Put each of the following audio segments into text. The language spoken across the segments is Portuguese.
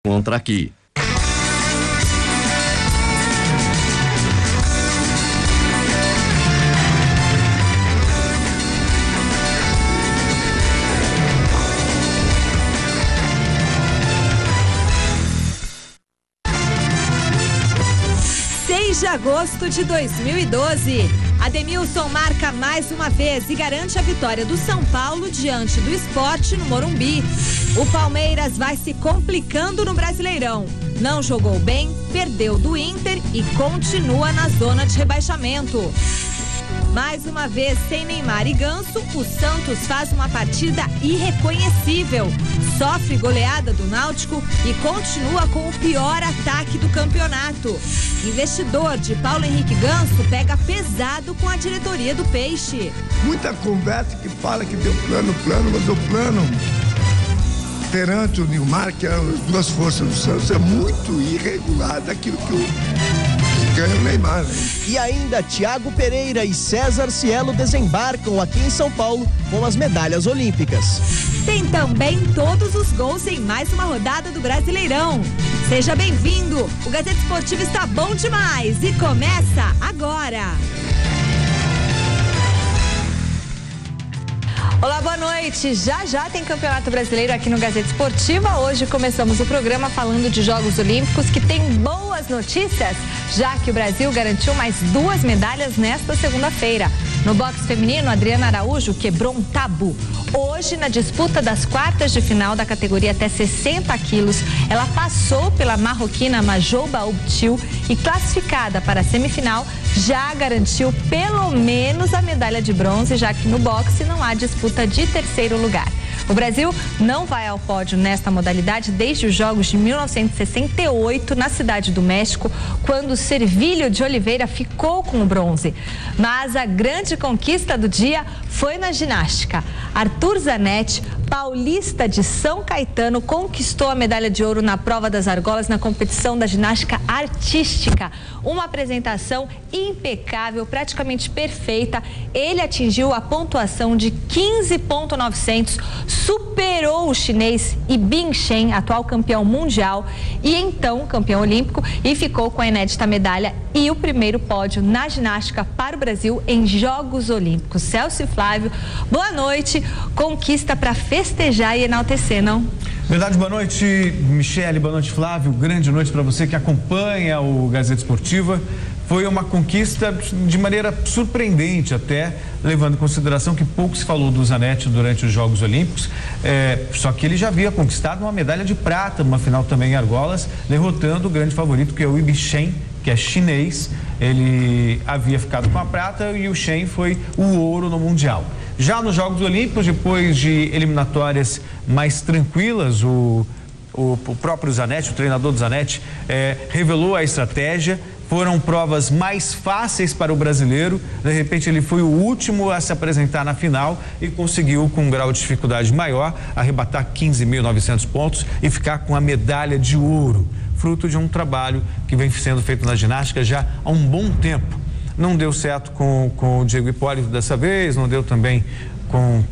Contra aqui. De agosto de 2012, Ademilson marca mais uma vez e garante a vitória do São Paulo diante do Sport no Morumbi. O Palmeiras vai se complicando no Brasileirão. Não jogou bem, perdeu do Inter e continua na zona de rebaixamento. Mais uma vez, sem Neymar e Ganso, o Santos faz uma partida irreconhecível. Sofre goleada do Náutico e continua com o pior ataque do campeonato. Investidor de Paulo Henrique Ganso pega pesado com a diretoria do Peixe. Muita conversa que fala que deu plano, mas o plano perante o Nilmar, que eram as duas forças do Santos, é muito irregular daquilo que ganha o Neymar, né? E ainda Thiago Pereira e César Cielo desembarcam aqui em São Paulo com as medalhas olímpicas. Tem também todos os gols em mais uma rodada do Brasileirão. Seja bem-vindo, o Gazeta Esportiva está bom demais e começa agora. Olá, boa noite. Já tem Campeonato Brasileiro aqui no Gazeta Esportiva. Hoje começamos o programa falando de Jogos Olímpicos, que tem boas notícias, já que o Brasil garantiu mais 2 medalhas nesta segunda-feira. No boxe feminino, Adriana Araújo quebrou um tabu. Hoje, na disputa das quartas de final da categoria até 60 quilos, ela passou pela marroquina Majouba Ubtil e, classificada para a semifinal, já garantiu pelo menos a medalha de bronze, já que no boxe não há disputa de terceiro lugar. O Brasil não vai ao pódio nesta modalidade desde os Jogos de 1968, na Cidade do México, quando Servilho de Oliveira ficou com o bronze. Mas a grande conquista do dia foi na ginástica. Arthur Zanetti, paulista de São Caetano, conquistou a medalha de ouro na prova das argolas na competição da ginástica artística. Uma apresentação impecável, praticamente perfeita. Ele atingiu a pontuação de 15.900, superou o chinês Yibing Shen, atual campeão mundial e então campeão olímpico, e ficou com a inédita medalha e o primeiro pódio na ginástica para o Brasil em Jogos Olímpicos. Celso e Flávio, boa noite. Conquista para festejar e enaltecer, não? Verdade, boa noite, Michele, boa noite, Flávio. Grande noite para você que acompanha o Gazeta Esportiva. Foi uma conquista de maneira surpreendente até, levando em consideração que pouco se falou do Zanetti durante os Jogos Olímpicos, só que ele já havia conquistado uma medalha de prata numa final também em argolas, derrotando o grande favorito, que é o Yibing Shen, que é chinês. Ele havia ficado com a prata e o Shen foi o ouro no Mundial. Já nos Jogos Olímpicos, depois de eliminatórias mais tranquilas, o próprio Zanetti, o treinador do Zanetti, revelou a estratégia. Foram provas mais fáceis para o brasileiro. De repente ele foi o último a se apresentar na final e conseguiu, com um grau de dificuldade maior, arrebatar 15.900 pontos e ficar com a medalha de ouro, fruto de um trabalho que vem sendo feito na ginástica já há um bom tempo. Não deu certo com o Diego Hipólito dessa vez, não deu também com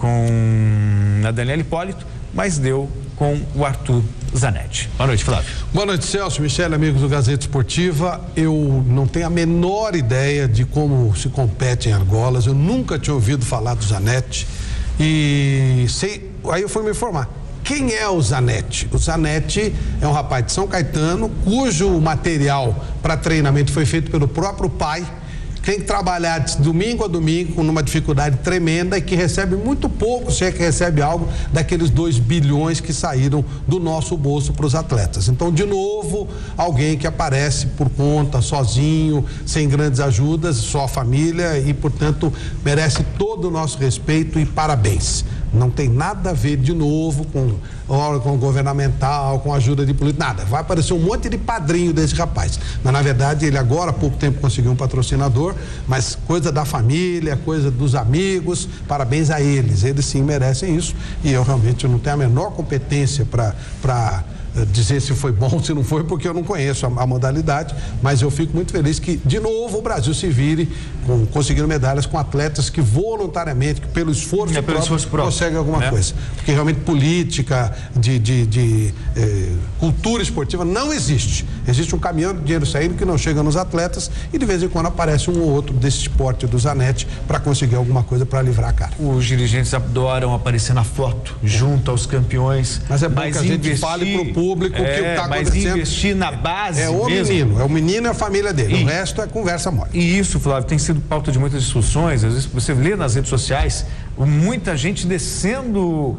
a Daniela Hipólito, mas deu com o Arthur Zanetti. Boa noite, Flávio. Boa noite, Celso, Michele, amigos do Gazeta Esportiva. Eu não tenho a menor ideia de como se compete em argolas. Eu nunca tinha ouvido falar do Zanetti e aí eu fui me informar. Quem é o Zanetti? O Zanetti é um rapaz de São Caetano, cujo material para treinamento foi feito pelo próprio pai. Tem que trabalhar de domingo a domingo numa dificuldade tremenda e que recebe muito pouco, se é que recebe algo, daqueles 2 bilhões que saíram do nosso bolso para os atletas. Então, de novo, alguém que aparece por conta, sozinho, sem grandes ajudas, só a família e, portanto, merece todo o nosso respeito e parabéns. Não tem nada a ver, de novo, com órgão governamental, com ajuda de político, nada. Vai aparecer um monte de padrinho desse rapaz. Mas, na verdade, ele agora, há pouco tempo, conseguiu um patrocinador, mas coisa da família, coisa dos amigos, parabéns a eles. Eles sim merecem isso e eu realmente não tenho a menor competência para dizer se foi bom, se não foi, porque eu não conheço a modalidade, mas eu fico muito feliz que, de novo, o Brasil se vire conseguindo medalhas com atletas que voluntariamente, que pelo esforço próprio, conseguem alguma coisa. Porque realmente política, cultura esportiva não existe. Existe um caminhão de dinheiro saindo que não chega nos atletas e de vez em quando aparece um ou outro desse esporte do Zanetti para conseguir alguma coisa para livrar a cara. Os dirigentes adoram aparecer na foto junto aos campeões. Mas é bom que a gente fale para o público o que está acontecendo. Mas investir na base menino, é o menino e a família dele. O resto é conversa mole. E isso, Flávio, tem sido pauta de muitas discussões. Às vezes você lê nas redes sociais muita gente descendo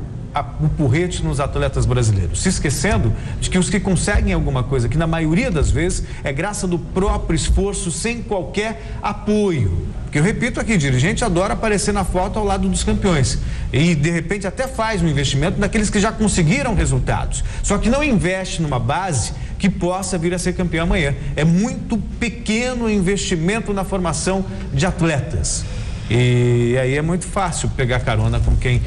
o porrete nos atletas brasileiros, se esquecendo de que os que conseguem alguma coisa, que na maioria das vezes é graças do próprio esforço, sem qualquer apoio. Porque eu repito aqui, dirigente adora aparecer na foto ao lado dos campeões e de repente até faz um investimento naqueles que já conseguiram resultados, só que não investe numa base que possa vir a ser campeão amanhã. É muito pequeno o investimento na formação de atletas. E aí é muito fácil pegar carona com quem,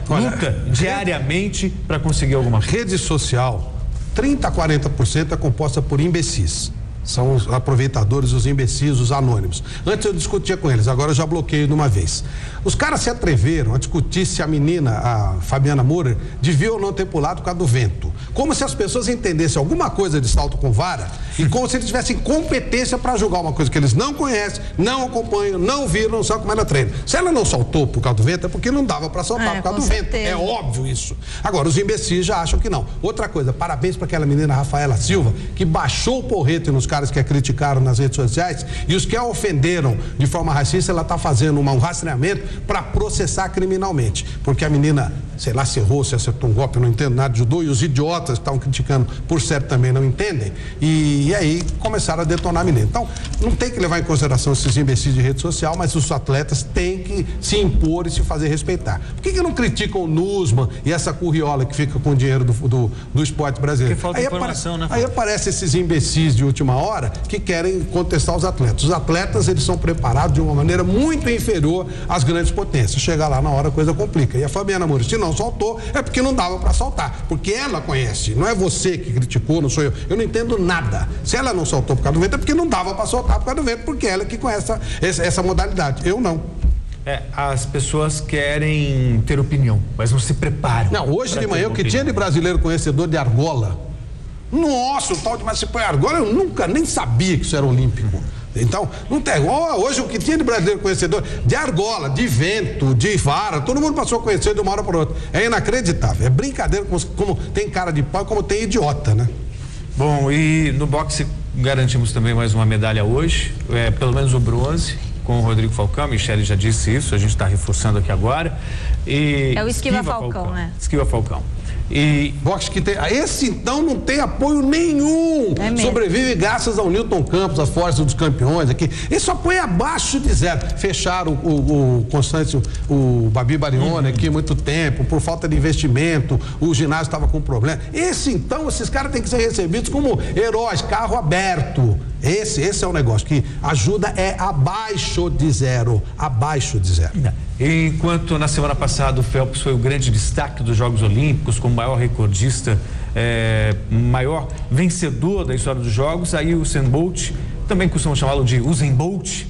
luta diariamente para conseguir alguma coisa. Rede social, 30% a 40% é composta por imbecis. São os aproveitadores, os imbecis, os anônimos. Antes eu discutia com eles, agora eu já bloqueio de uma vez. Os caras se atreveram a discutir se a menina, a Fabiana Moura, devia ou não ter pulado por causa do vento. Como se as pessoas entendessem alguma coisa de salto com vara e como se eles tivessem competência para julgar uma coisa que eles não conhecem, não acompanham, não viram, não sabem como ela treina. Se ela não saltou por causa do vento, é porque não dava para saltar por causa do vento. É óbvio isso. Agora, os imbecis já acham que não. Outra coisa, parabéns para aquela menina Rafaela Silva, que baixou o porrete nos caras que a criticaram nas redes sociais e os que a ofenderam de forma racista, ela está fazendo um rastreamento para processar criminalmente. Porque a menina, sei lá, se errou, se acertou um golpe, eu não entendo nada de judô, e os idiotas que estavam criticando, por certo, também não entendem. E aí começaram a detonar a menina. Então, não tem que levar em consideração esses imbecis de rede social, mas os atletas têm que se impor e se fazer respeitar. Por que não criticam o Nusman e essa curriola que fica com o dinheiro do esporte brasileiro? Porque falta informação, né? Aí aparecem esses imbecis de última hora que querem contestar os atletas. Os atletas, eles são preparados de uma maneira muito inferior às grandes potências. Chegar lá na hora, a coisa complica. E a Fabiana Moura, se não soltou, é porque não dava para soltar. Porque ela conhece. Não é você que criticou, não sou eu. Eu não entendo nada. Se ela não soltou por causa do vento, é porque não dava para soltar por causa do vento, porque ela é que conhece essa modalidade. Eu não. As pessoas querem ter opinião, mas não se preparam. Não, hoje de manhã, o que tinha de brasileiro conhecedor de argola? Nossa, o tal de mas se põe argola, eu nunca nem sabia que isso era olímpico. Então, não tem. Hoje o que tinha de brasileiro conhecedor de argola, de vento, de vara, todo mundo passou a conhecer de uma hora para outra. É inacreditável. É brincadeira como tem cara de pau, como tem idiota, né? Bom, e no boxe garantimos também mais uma medalha hoje, pelo menos o bronze, com o Rodrigo Falcão. A Michele já disse isso, a gente está reforçando aqui agora. É o Esquiva Falcão, né? Esquiva Falcão. E boxe que tem. Esse então não tem apoio nenhum. Sobrevive graças ao Newton Campos, a força dos campeões aqui. Esse apoio é abaixo de zero. Fecharam o Constâncio, o Babi Barione aqui há muito tempo, por falta de investimento, o ginásio estava com problema. Esses caras têm que ser recebidos como heróis, carro aberto. Esse é o negócio, que ajuda é abaixo de zero. Abaixo de zero. Enquanto na semana passada o Phelps foi o grande destaque dos Jogos Olímpicos, como maior recordista, maior vencedor da história dos Jogos, aí o Usain Bolt, também costumam chamá-lo de Usain Bolt,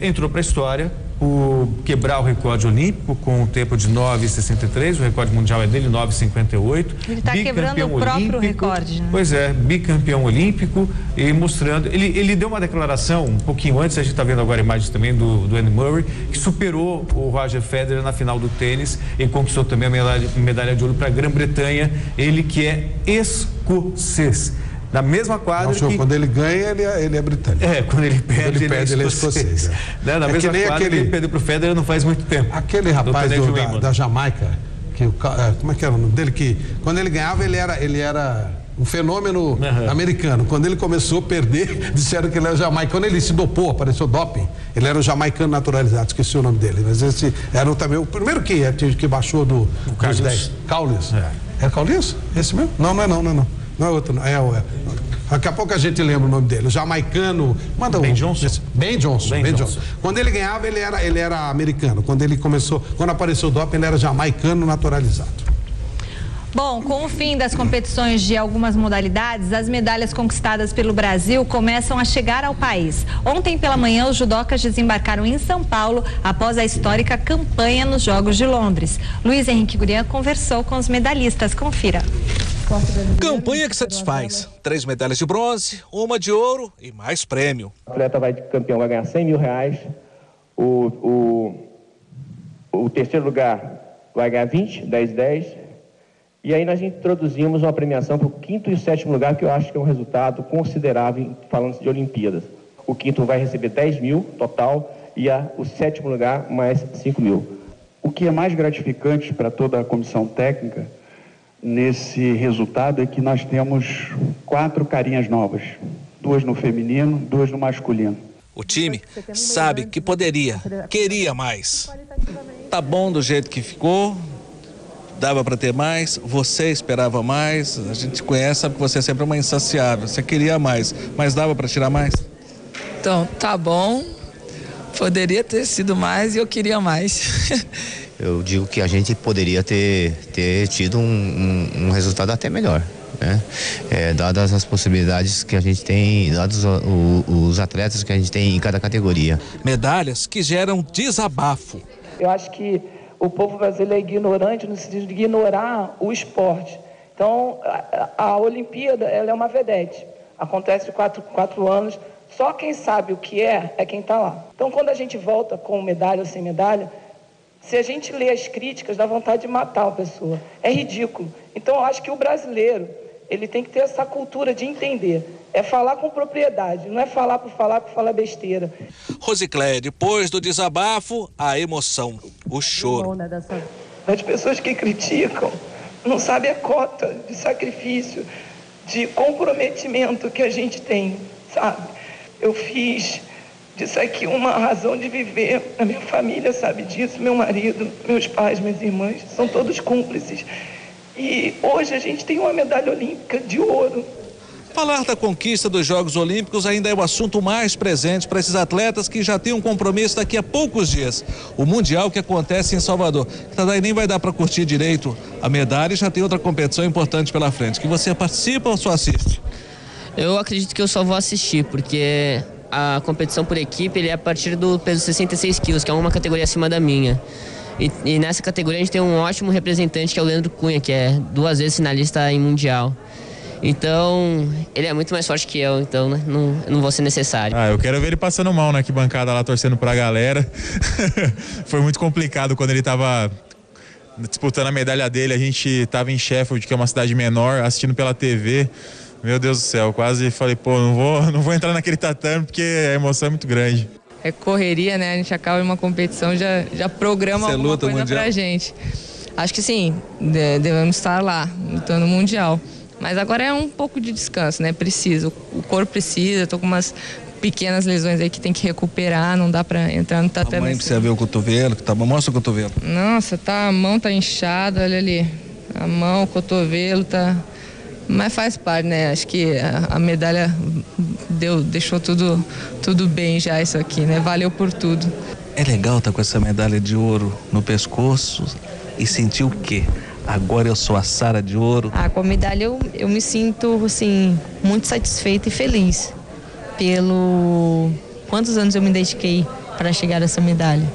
entrou para a história por quebrar o recorde olímpico com um tempo de 9,63, o recorde mundial é dele, 9,58. Ele está quebrando o próprio recorde, né? Pois é, bicampeão olímpico e mostrando, ele deu uma declaração um pouquinho antes, a gente está vendo agora imagens também do Andy Murray, que superou o Roger Federer na final do tênis e conquistou também a medalha de ouro para a Grã-Bretanha, ele que é escocês. Na mesma quadra quando ele ganha, ele é britânico. Quando ele perde, ele é escocês. Na mesma quadra ele perdeu pro Federer não faz muito tempo. Aquele rapaz da Jamaica, como é que era o nome dele? Que quando ele ganhava, ele era um fenômeno americano. Quando ele começou a perder, disseram que ele era jamaicano. Quando ele se dopou, apareceu doping, ele era um jamaicano naturalizado, esqueci o nome dele. Mas esse era também o primeiro que baixou dos 10. Caulius. É Caulius? Esse mesmo? Não é não. Não é outro, não. Daqui a pouco a gente lembra o nome dele. O jamaicano. Ben Johnson. Ben Johnson. Quando ele ganhava, ele era americano. Quando apareceu o doping, ele era jamaicano naturalizado. Bom, com o fim das competições de algumas modalidades, as medalhas conquistadas pelo Brasil começam a chegar ao país. Ontem pela manhã, os judocas desembarcaram em São Paulo após a histórica campanha nos Jogos de Londres. Luiz Henrique Gurian conversou com os medalhistas. Confira. Campanha que satisfaz. 3 medalhas de bronze, 1 de ouro e mais prêmio. O atleta campeão vai ganhar R$100 mil. O terceiro lugar vai ganhar 20, 10. E aí nós introduzimos uma premiação para o 5º e o 7º lugar, que eu acho que é um resultado considerável falando de Olimpíadas. O 5º vai receber 10 mil total e o 7º lugar mais 5 mil. O que é mais gratificante para toda a comissão técnica nesse resultado é que nós temos 4 carinhas novas. 2 no feminino, 2 no masculino. O time sabe que queria mais. Tá bom do jeito que ficou. Dava para ter mais, você esperava mais, a gente conhece, sabe que você é sempre uma insaciável, você queria mais, mas dava para tirar mais? Então, tá bom, poderia ter sido mais e eu queria mais. Eu digo que a gente poderia ter tido um resultado até melhor, né? Dadas as possibilidades que a gente tem, dados os atletas que a gente tem em cada categoria. Medalhas que geram desabafo. Eu acho que o povo brasileiro é ignorante no sentido de ignorar o esporte. Então, a Olimpíada, ela é uma vedete. Acontece de 4 anos. Só quem sabe o que é quem está lá. Então, quando a gente volta com medalha ou sem medalha, se a gente lê as críticas, dá vontade de matar a pessoa. É ridículo. Então, eu acho que o brasileiro, ele tem que ter essa cultura de entender. É falar com propriedade, não é falar por falar besteira. Rosicléia, depois do desabafo, a emoção, o choro. As pessoas que criticam não sabem a cota de sacrifício, de comprometimento que a gente tem, sabe? Eu fiz disso aqui uma razão de viver. A minha família sabe disso, meu marido, meus pais, minhas irmãs, são todos cúmplices. E hoje a gente tem uma medalha olímpica de ouro. Falar da conquista dos Jogos Olímpicos ainda é o assunto mais presente para esses atletas que já têm um compromisso daqui a poucos dias. O Mundial que acontece em Salvador. Daí nem vai dar para curtir direito a medalha e já tem outra competição importante pela frente. Que você participa ou só assiste? Eu acredito que eu só vou assistir, porque a competição por equipe ele é a partir do peso 66 quilos, que é uma categoria acima da minha. E nessa categoria a gente tem um ótimo representante, que é o Leandro Cunha, que é 2 vezes finalista em Mundial. Então, ele é muito mais forte que eu, então né, não vou ser necessário. Eu quero ver ele passando mal na arquibancada lá, torcendo pra galera. Foi muito complicado quando ele tava disputando a medalha dele. A gente tava em Sheffield, que é uma cidade menor, assistindo pela TV. Meu Deus do céu, quase falei, não vou entrar naquele tatame porque a emoção é muito grande. É correria, né? A gente acaba em uma competição, já programa alguma coisa pra gente. Acho que sim, devemos estar lá, lutando no Mundial. Mas agora é um pouco de descanso, né? Precisa, o corpo precisa, tô com umas pequenas lesões aí que tem que recuperar, não dá pra entrar no tatame. A mãe precisa ver o cotovelo, mostra o cotovelo. Nossa, a mão tá inchada, olha ali. A mão, o cotovelo tá... Mas faz parte, né? Acho que a medalha deixou tudo bem já isso aqui, né? Valeu por tudo. É legal estar com essa medalha de ouro no pescoço e sentir o quê? Agora eu sou a Sara de Ouro. Com a medalha eu me sinto, assim, muito satisfeita e feliz pelo quantos anos eu me dediquei para chegar a essa medalha.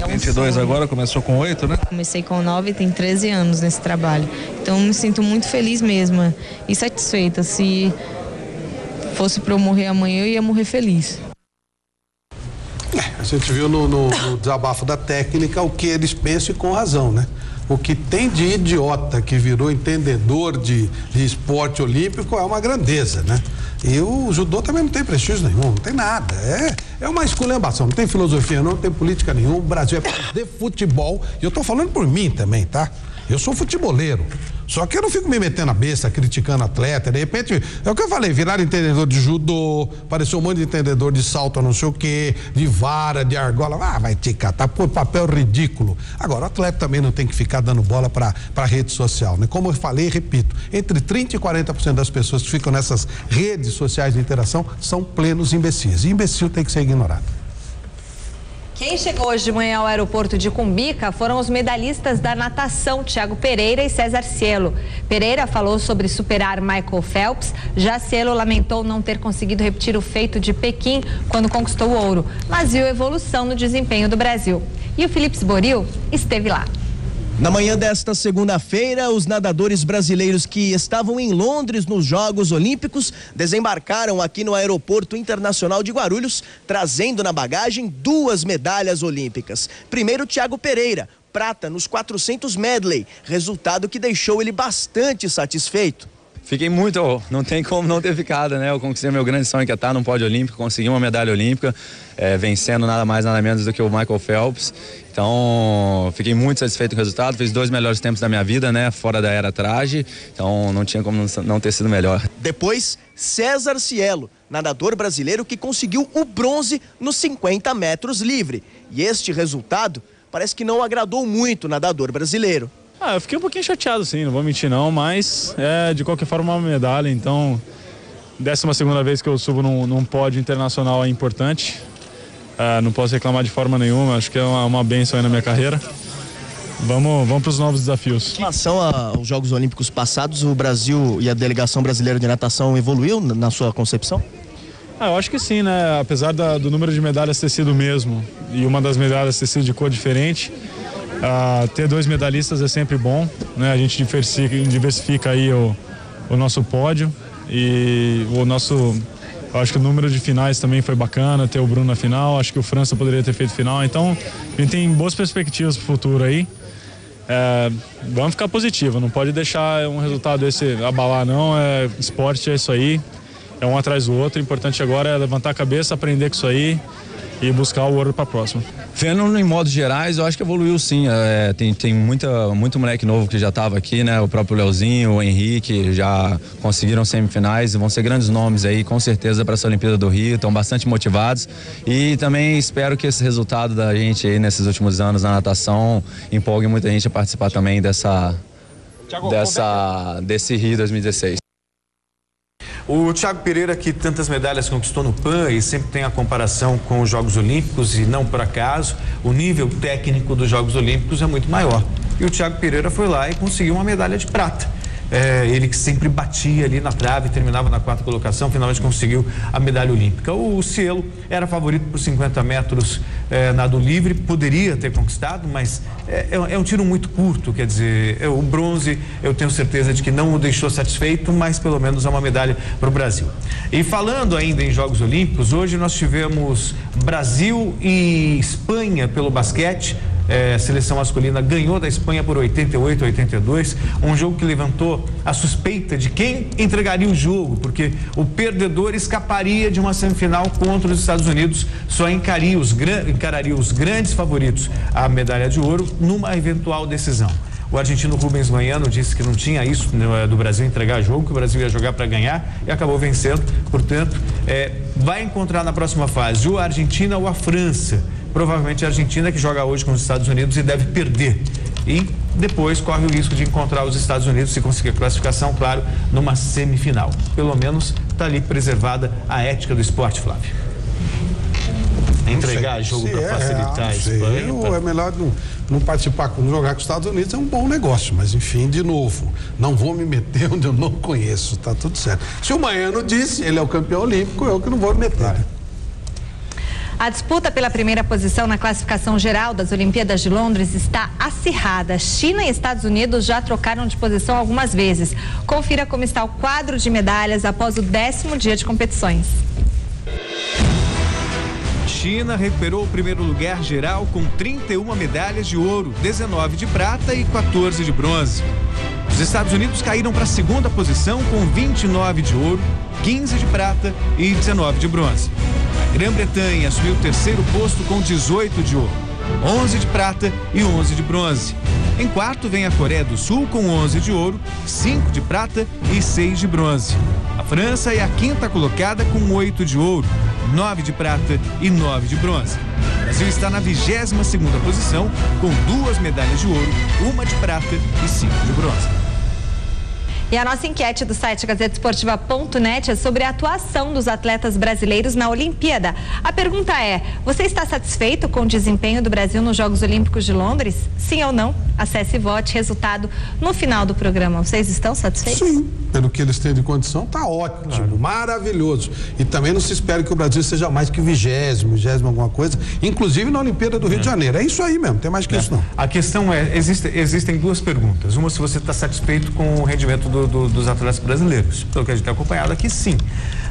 22 agora, começou com 8, né? Comecei com 9 e tem 13 anos nesse trabalho. Então eu me sinto muito feliz mesmo e satisfeita. Se fosse para eu morrer amanhã, eu ia morrer feliz. A gente viu no desabafo da técnica o que eles pensam e com razão, né? O que tem de idiota que virou entendedor de esporte olímpico é uma grandeza, né? E o judô também não tem prestígio nenhum, não tem nada. É uma esculhambação, não tem filosofia não tem política nenhuma. O Brasil é país de futebol e eu tô falando por mim também, tá? Eu sou futeboleiro. Só que eu não fico me metendo a besta, criticando atleta. De repente, é o que eu falei, viraram entendedor de judô, apareceu um monte de entendedor de salto, não sei o quê, de vara, de argola. Vai te catar, pô, papel ridículo. Agora, o atleta também não tem que ficar dando bola pra rede social, né? Como eu falei, repito, entre 30% e 40% das pessoas que ficam nessas redes sociais de interação são plenos imbecis. E imbecil tem que ser ignorado. Quem chegou hoje de manhã ao aeroporto de Cumbica foram os medalhistas da natação, Thiago Pereira e César Cielo. Pereira falou sobre superar Michael Phelps, já Cielo lamentou não ter conseguido repetir o feito de Pequim quando conquistou o ouro, mas viu evolução no desempenho do Brasil. E o Felipe Sboril esteve lá. Na manhã desta segunda-feira, os nadadores brasileiros que estavam em Londres nos Jogos Olímpicos desembarcaram aqui no Aeroporto Internacional de Guarulhos, trazendo na bagagem 2 medalhas olímpicas. Primeiro, Thiago Pereira, prata nos 400 medley, resultado que deixou ele bastante satisfeito. Fiquei muito, não tem como não ter ficado, né? Eu conquistei meu grande sonho que é estar num pódio olímpico, consegui uma medalha olímpica, vencendo nada mais, nada menos do que o Michael Phelps. Então, fiquei muito satisfeito com o resultado, fiz 2 melhores tempos da minha vida, né? Fora da era traje, então não tinha como não ter sido melhor. Depois, César Cielo, nadador brasileiro que conseguiu o bronze nos 50 metros livre. E este resultado parece que não agradou muito o nadador brasileiro. Eu fiquei um pouquinho chateado, sim, não vou mentir não, mas de qualquer forma uma medalha, então 12ª vez que eu subo num pódio internacional é importante, não posso reclamar de forma nenhuma, acho que é uma bênção aí na minha carreira. Vamos para os novos desafios. Em relação aos Jogos Olímpicos passados, o Brasil e a delegação brasileira de natação evoluiu na sua concepção? Eu acho que sim, né? Apesar do número de medalhas ter sido o mesmo e uma das medalhas ter sido de cor diferente, ter 2 medalhistas é sempre bom, né? A gente diversifica aí o nosso pódio e eu acho que o número de finais também foi bacana, ter o Bruno na final, acho que o França poderia ter feito final, então a gente tem boas perspectivas para o futuro aí. Vamos ficar positivo, não pode deixar um resultado desse abalar não, esporte é isso aí, é um atrás do outro, o importante agora é levantar a cabeça, aprender com isso aí e buscar o ouro para a próxima. Vendo em modos gerais, eu acho que evoluiu sim, tem muito moleque novo que já estava aqui, né? O próprio Leozinho, o Henrique, já conseguiram semifinais e vão ser grandes nomes aí, com certeza, para essa Olimpíada do Rio, estão bastante motivados e também espero que esse resultado da gente aí nesses últimos anos na natação empolgue muita gente a participar também desse Rio 2016. O Thiago Pereira, que tantas medalhas conquistou no PAN e sempre tem a comparação com os Jogos Olímpicos, e não por acaso, o nível técnico dos Jogos Olímpicos é muito maior. E o Thiago Pereira foi lá e conseguiu uma medalha de prata. Ele que sempre batia ali na trave, terminava na 4ª colocação, finalmente conseguiu a medalha olímpica. O Cielo era favorito por 50 metros nado livre, poderia ter conquistado, mas é um tiro muito curto, quer dizer, o bronze eu tenho certeza de que não o deixou satisfeito, mas pelo menos é uma medalha para o Brasil. E falando ainda em Jogos Olímpicos, hoje nós tivemos Brasil e Espanha pelo basquete. A seleção masculina ganhou da Espanha por 88-82, um jogo que levantou a suspeita de quem entregaria o jogo, porque o perdedor escaparia de uma semifinal contra os Estados Unidos, só encararia os grandes favoritos à medalha de ouro numa eventual decisão. O argentino Rubens Manhano disse que não tinha isso do Brasil entregar jogo, que o Brasil ia jogar para ganhar e acabou vencendo, portanto, vai encontrar na próxima fase ou a Argentina ou a França. Provavelmente a Argentina, que joga hoje com os Estados Unidos e deve perder. E depois corre o risco de encontrar os Estados Unidos, se conseguir a classificação, claro, numa semifinal. Pelo menos está ali preservada a ética do esporte, Flávio. Entregar jogo para facilitar a Espanha. É melhor não participar, jogar com os Estados Unidos é um bom negócio, mas enfim, de novo, não vou me meter onde eu não conheço, tá tudo certo. Se o Manhano disse, ele é o campeão olímpico, eu que não vou me meter. A disputa pela primeira posição na classificação geral das Olimpíadas de Londres está acirrada. China e Estados Unidos já trocaram de posição algumas vezes. Confira como está o quadro de medalhas após o 10º dia de competições. China recuperou o primeiro lugar geral com 31 medalhas de ouro, 19 de prata e 14 de bronze. Os Estados Unidos caíram para a 2ª posição com 29 de ouro, 15 de prata e 19 de bronze. A Grã-Bretanha assumiu o 3º posto com 18 de ouro, 11 de prata e 11 de bronze. Em quarto vem a Coreia do Sul com 11 de ouro, 5 de prata e 6 de bronze. A França é a 5ª colocada com 8 de ouro, 9 de prata e 9 de bronze. O Brasil está na 22ª posição com 2 medalhas de ouro, 1 de prata e 5 de bronze. E a nossa enquete do site gazetesportiva.net é sobre a atuação dos atletas brasileiros na Olimpíada. A pergunta é: você está satisfeito com o desempenho do Brasil nos Jogos Olímpicos de Londres? Sim ou não? Acesse e vote. Resultado no final do programa. Vocês estão satisfeitos? Sim, pelo que eles têm de condição, tá ótimo, maravilhoso. E também não se espera que o Brasil seja mais que 20º alguma coisa, inclusive na Olimpíada do Rio de Janeiro. É isso aí mesmo, tem mais que isso não. A questão é, existem duas perguntas. Uma, se você está satisfeito com o rendimento dos atletas brasileiros. Pelo que a gente tem acompanhado aqui, sim.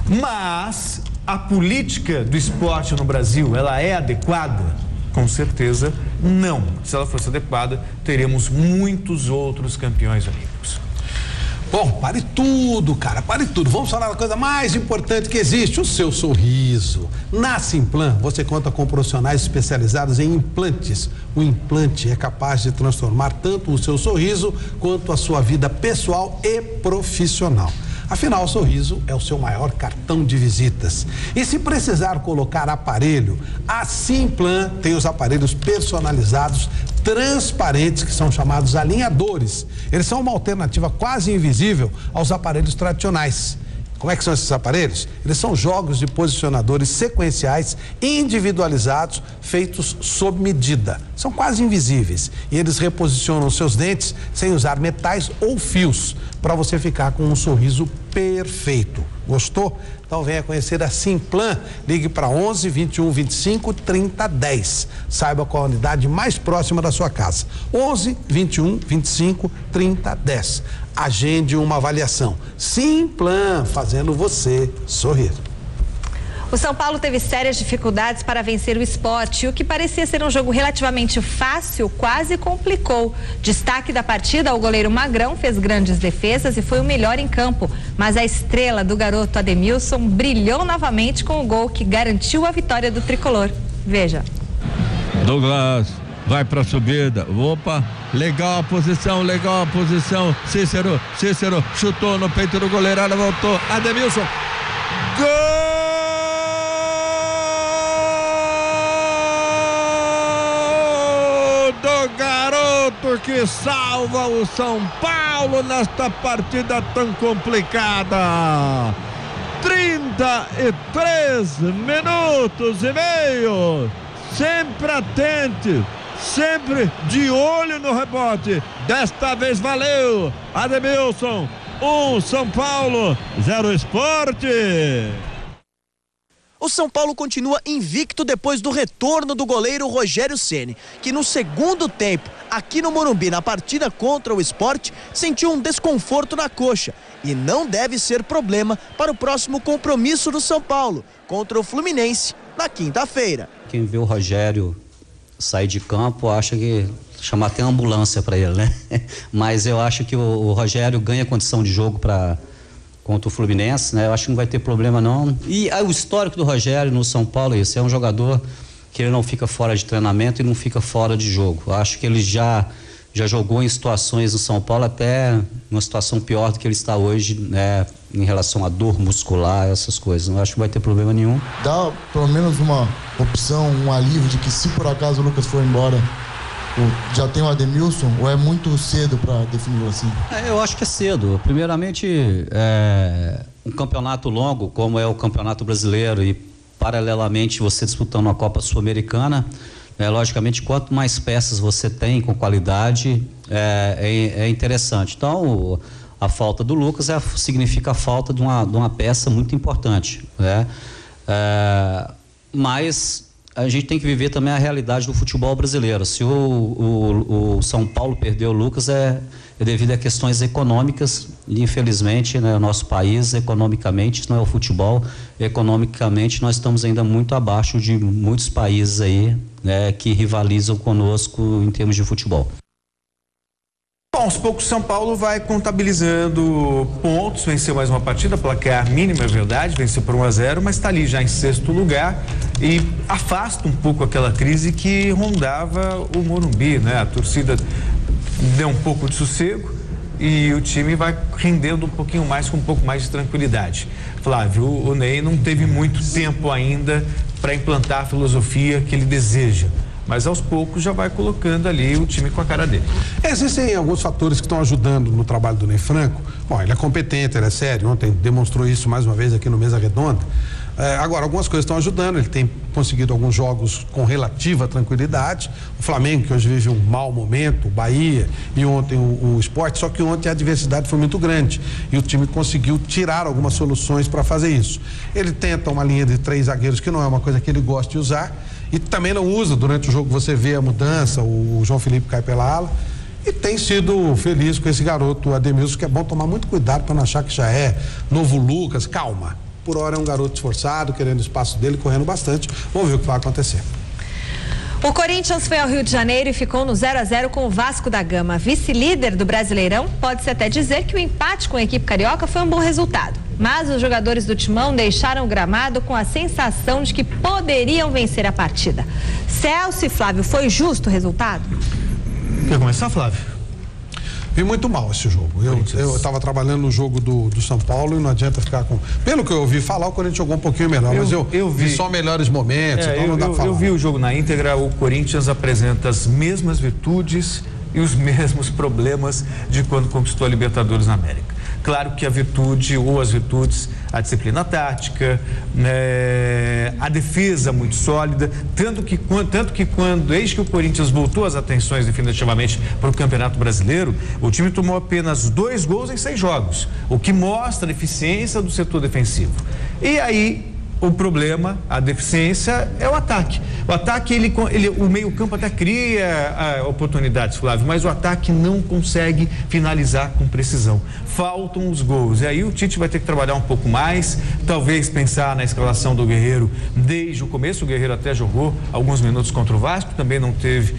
Mas a política do esporte no Brasil, ela é adequada? Com certeza não. Se ela fosse adequada, teríamos muitos outros campeões olímpicos. Bom, pare tudo, cara, pare tudo. Vamos falar da coisa mais importante que existe, o seu sorriso. Na Simplan, você conta com profissionais especializados em implantes. O implante é capaz de transformar tanto o seu sorriso quanto a sua vida pessoal e profissional. Afinal, o sorriso é o seu maior cartão de visitas. E se precisar colocar aparelho, a Simplan tem os aparelhos personalizados transparentes, que são chamados alinhadores. Eles são uma alternativa quase invisível aos aparelhos tradicionais. Como é que são esses aparelhos? Eles são jogos de posicionadores sequenciais individualizados, feitos sob medida. São quase invisíveis e eles reposicionam seus dentes sem usar metais ou fios, para você ficar com um sorriso perfeito. Gostou? Então venha conhecer a Simplan. Ligue para 11 21 25 30 10. Saiba qual a unidade mais próxima da sua casa. 11 21 25 30 10. Agende uma avaliação. Simplan, fazendo você sorrir. O São Paulo teve sérias dificuldades para vencer o Sport e o que parecia ser um jogo relativamente fácil quase complicou. Destaque da partida, o goleiro Magrão fez grandes defesas e foi o melhor em campo, mas a estrela do garoto Ademilson brilhou novamente com o gol que garantiu a vitória do tricolor. Veja. Douglas vai para a subida. Opa, legal a posição, Cícero chutou no peito do goleiro, voltou. Ademilson. Gol! Do garoto que salva o São Paulo nesta partida tão complicada. 33 minutos e meio. Sempre atento, sempre de olho no rebote. Desta vez valeu. Ademilson, 1 São Paulo, 0 Sport. O São Paulo continua invicto depois do retorno do goleiro Rogério Ceni, que no segundo tempo, aqui no Morumbi, na partida contra o Sport, sentiu um desconforto na coxa e não deve ser problema para o próximo compromisso do São Paulo, contra o Fluminense, na quinta-feira. Quem vê o Rogério sair de campo, acha que chamar até ambulância para ele, né? Mas eu acho que o Rogério ganha condição de jogo contra o Fluminense, né? Eu acho que não vai ter problema não. E o histórico do Rogério no São Paulo é isso, é um jogador que ele não fica fora de treinamento e não fica fora de jogo. Eu acho que ele já jogou em situações no São Paulo, até uma situação pior do que ele está hoje, né? Em relação à dor muscular, essas coisas. Não acho que vai ter problema nenhum. Dá pelo menos uma opção, um alívio de que se por acaso o Lucas for embora, já tem o Ademilson, ou é muito cedo para definir assim? Eu acho que é cedo. Primeiramente, um campeonato longo, como é o Campeonato Brasileiro, e paralelamente você disputando a Copa Sul-Americana, logicamente, quanto mais peças você tem com qualidade, é interessante. Então, a falta do Lucas significa a falta de uma peça muito importante, né? Mas a gente tem que viver também a realidade do futebol brasileiro. Se o São Paulo perdeu o Lucas, é devido a questões econômicas, e infelizmente, né, o nosso país, economicamente, isso não é o futebol, economicamente nós estamos ainda muito abaixo de muitos países aí, né, que rivalizam conosco em termos de futebol. Bom, aos poucos São Paulo vai contabilizando pontos, venceu mais uma partida, placar mínimo, é verdade, venceu por 1-0, mas está ali já em 6º lugar e afasta um pouco aquela crise que rondava o Morumbi, né? A torcida deu um pouco de sossego e o time vai rendendo um pouquinho mais, com um pouco mais de tranquilidade. Flávio, o Ney não teve muito tempo ainda para implantar a filosofia que ele deseja. mas aos poucos já vai colocando ali o time com a cara dele. Existem alguns fatores que estão ajudando no trabalho do Ney Franco. Bom, ele é competente, ele é sério, ontem demonstrou isso mais uma vez aqui no Mesa Redonda. Agora, algumas coisas estão ajudando, ele tem conseguido alguns jogos com relativa tranquilidade. O Flamengo, que hoje vive um mau momento, o Bahia e ontem o Sport, só que ontem a adversidade foi muito grande e o time conseguiu tirar algumas soluções para fazer isso. Ele tenta uma linha de 3 zagueiros, que não é uma coisa que ele gosta de usar, e também não usa. Durante o jogo você vê a mudança, o João Felipe cai pela ala. E tem sido feliz com esse garoto, o Ademilson, que é bom tomar muito cuidado para não achar que já é novo Lucas. Calma. Por hora é um garoto esforçado, querendo o espaço dele, correndo bastante. Vamos ver o que vai acontecer. O Corinthians foi ao Rio de Janeiro e ficou no 0-0 com o Vasco da Gama. Vice-líder do Brasileirão, pode-se até dizer que o empate com a equipe carioca foi um bom resultado. Mas os jogadores do Timão deixaram o gramado com a sensação de que poderiam vencer a partida. Celso e Flávio, foi justo o resultado? Quer começar, Flávio? Vi muito mal esse jogo. Eu estava trabalhando no jogo do São Paulo e não adianta ficar com... Pelo que eu ouvi falar, o Corinthians jogou um pouquinho melhor, mas eu vi só melhores momentos, então não dá pra falar. Eu vi o jogo na íntegra, o Corinthians apresenta as mesmas virtudes e os mesmos problemas de quando conquistou a Libertadores na América. Claro que a virtude, ou as virtudes, a disciplina tática, a defesa muito sólida, tanto que quando, desde que o Corinthians voltou as atenções definitivamente para o Campeonato Brasileiro, o time tomou apenas 2 gols em 6 jogos, o que mostra a eficiência do setor defensivo. E aí, o problema, a deficiência, é o ataque. O ataque, o meio-campo até cria oportunidades, Flávio, mas o ataque não consegue finalizar com precisão. Faltam os gols. E aí o Tite vai ter que trabalhar um pouco mais, talvez pensar na escalação do Guerreiro desde o começo. O Guerreiro até jogou alguns minutos contra o Vasco, também não teve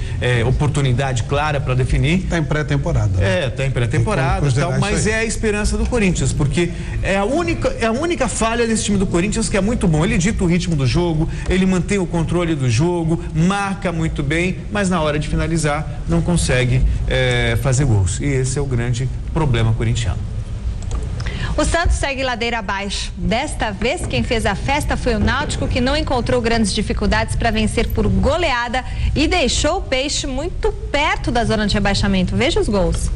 oportunidade clara para definir. Está em pré-temporada. Né? Está em pré-temporada, mas é a esperança do Corinthians, porque é a única falha desse time do Corinthians que é muito bom. Ele dita o ritmo do jogo, ele mantém o controle do jogo, marca muito bem, mas na hora de finalizar não consegue fazer gols. E esse é o grande problema corintiano. O Santos segue ladeira abaixo. Desta vez, quem fez a festa foi o Náutico, que não encontrou grandes dificuldades para vencer por goleada e deixou o Peixe muito perto da zona de rebaixamento. Veja os gols.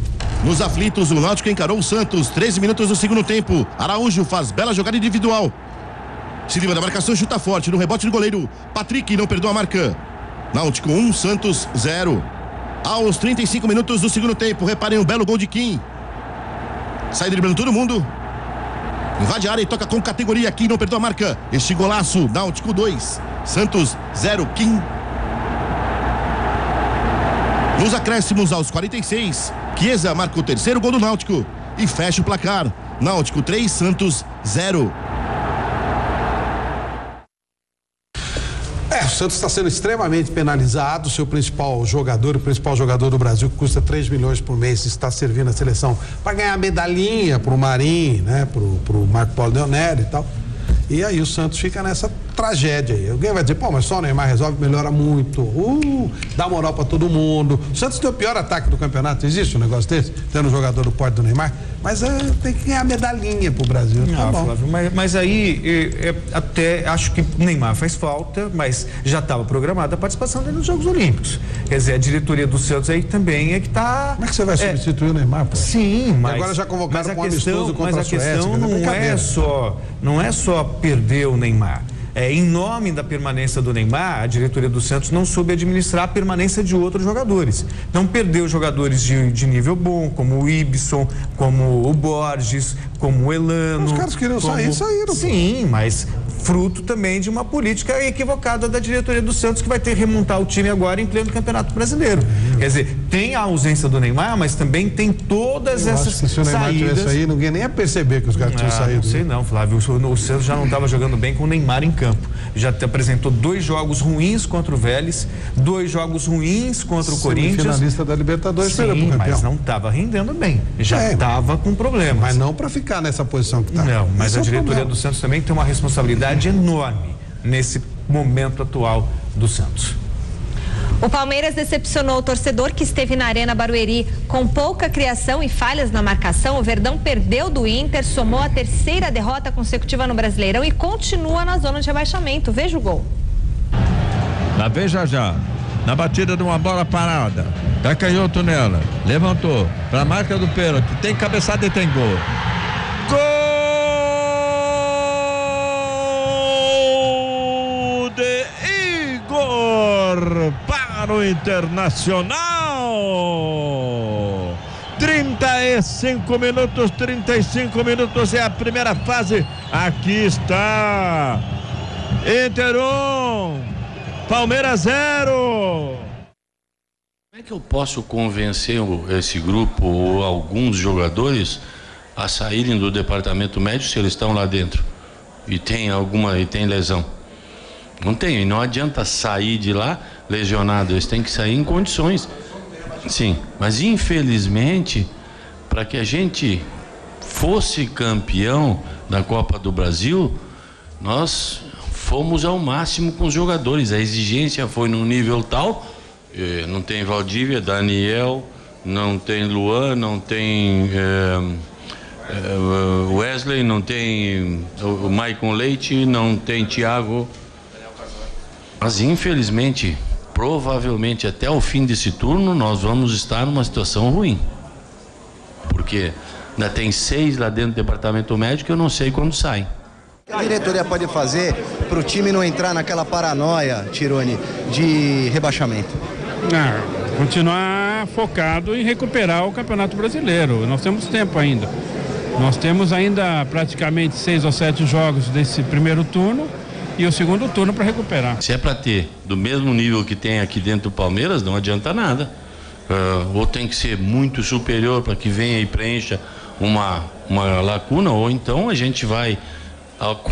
Nos aflitos, o Náutico encarou o Santos. 13 minutos do segundo tempo. Araújo faz bela jogada individual. Se livra da marcação, chuta forte no rebote do goleiro. Patrick não perdoa a marca. Náutico 1, Santos 0. Aos 35 minutos do segundo tempo, reparem o belo gol de Kim. Sai driblando todo mundo. Invade a área e toca com categoria. Kim não perdoa a marca. Este golaço, Náutico 2, Santos 0, Kim. Nos acréscimos aos 46, Chiesa marca o terceiro gol do Náutico e fecha o placar. Náutico 3, Santos 0. O Santos está sendo extremamente penalizado. Seu principal jogador, o principal jogador do Brasil, que custa 3 milhões por mês, está servindo a seleção para ganhar medalhinha pro Marinho, né? Pro Marco Paulo Leonel e tal. E aí o Santos fica nessa tragédia aí. Alguém vai dizer, pô, mas só o Neymar resolve, melhora muito. Dá moral pra todo mundo. O Santos tem o pior ataque do campeonato. Existe um negócio desse? Tendo um jogador do porte do Neymar? Mas tem que ganhar medalhinha pro Brasil. Tá bom. Flávio, mas aí até acho que o Neymar faz falta, mas já estava programada a participação dele nos Jogos Olímpicos. Quer dizer, a diretoria do Santos aí também é que tá... Como é que você vai substituir o Neymar, pô? Sim, mas... E agora já convocaram com um amistoso contra a Suécia. Mas a questão não é só perder o Neymar. Em nome da permanência do Neymar, a diretoria do Santos não soube administrar a permanência de outros jogadores. Então perdeu jogadores de nível bom, como o Ibson, como o Borges, como o Elano. Os caras queriam saíram. Sim, mas fruto também de uma política equivocada da diretoria do Santos, que vai ter que remontar o time agora em pleno Campeonato Brasileiro. Quer dizer, tem a ausência do Neymar, mas também tem todas essas saídas. Se o Neymar tivesse aí, ninguém nem ia perceber que os caras tinham saído. Não sei não, Flávio. O Santos já não estava jogando bem com o Neymar em campo. Já apresentou 2 jogos ruins contra o Vélez, 2 jogos ruins contra o Corinthians. Finalista da Libertadores. Sim, mas não estava rendendo bem. Já estava com problemas. Mas não para ficar nessa posição que está. Não, mas a diretoria do Santos também tem uma responsabilidade enorme nesse momento atual do Santos. O Palmeiras decepcionou o torcedor que esteve na Arena Barueri. Com pouca criação e falhas na marcação, o Verdão perdeu do Inter, somou a 3ª derrota consecutiva no Brasileirão e continua na zona de rebaixamento. Veja o gol. Lá vem já. na batida de uma bola parada. Tá canhoto nela, levantou para a marca do pênalti, tem cabeçada e tem gol. Gol de Igor para o Internacional. 35 minutos é a primeira fase. Aqui está Inter 1, Palmeiras 0. Como é que eu posso convencer esse grupo ou alguns jogadores a saírem do departamento médico se eles estão lá dentro e tem lesão? Não tem, não adianta sair de lá lesionado, eles têm que sair em condições. Sim, mas infelizmente, para que a gente fosse campeão da Copa do Brasil, nós fomos ao máximo com os jogadores. A exigência foi num nível tal, não tem Valdívia, Daniel, não tem Luan, não tem Wesley, não tem o Maicon Leite, não tem Thiago. Mas infelizmente, provavelmente até o fim desse turno nós vamos estar numa situação ruim, porque ainda tem 6 lá dentro do departamento médico, eu não sei quando saem. O que a diretoria pode fazer para o time não entrar naquela paranoia, Tironi, de rebaixamento? Continuar focado em recuperar o Campeonato Brasileiro. Nós temos tempo ainda. Nós temos ainda praticamente 6 ou 7 jogos desse primeiro turno e o segundo turno para recuperar. Se é para ter do mesmo nível que tem aqui dentro do Palmeiras, não adianta nada. Ou tem que ser muito superior para que venha e preencha uma lacuna, ou então a gente vai,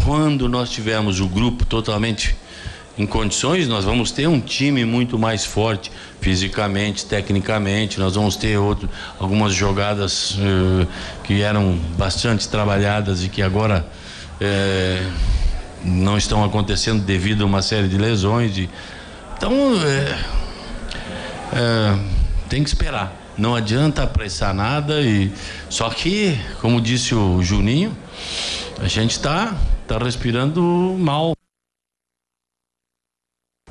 quando nós tivermos o grupo totalmente em condições, nós vamos ter um time muito mais forte fisicamente, tecnicamente. Nós vamos ter algumas jogadas que eram bastante trabalhadas e que agora não estão acontecendo devido a uma série de lesões. Então tem que esperar, não adianta apressar nada. Só que, como disse o Juninho, a gente está respirando mal.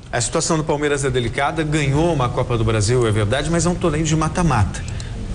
A situação do Palmeiras é delicada, ganhou uma Copa do Brasil, é verdade, mas é um torneio de mata-mata.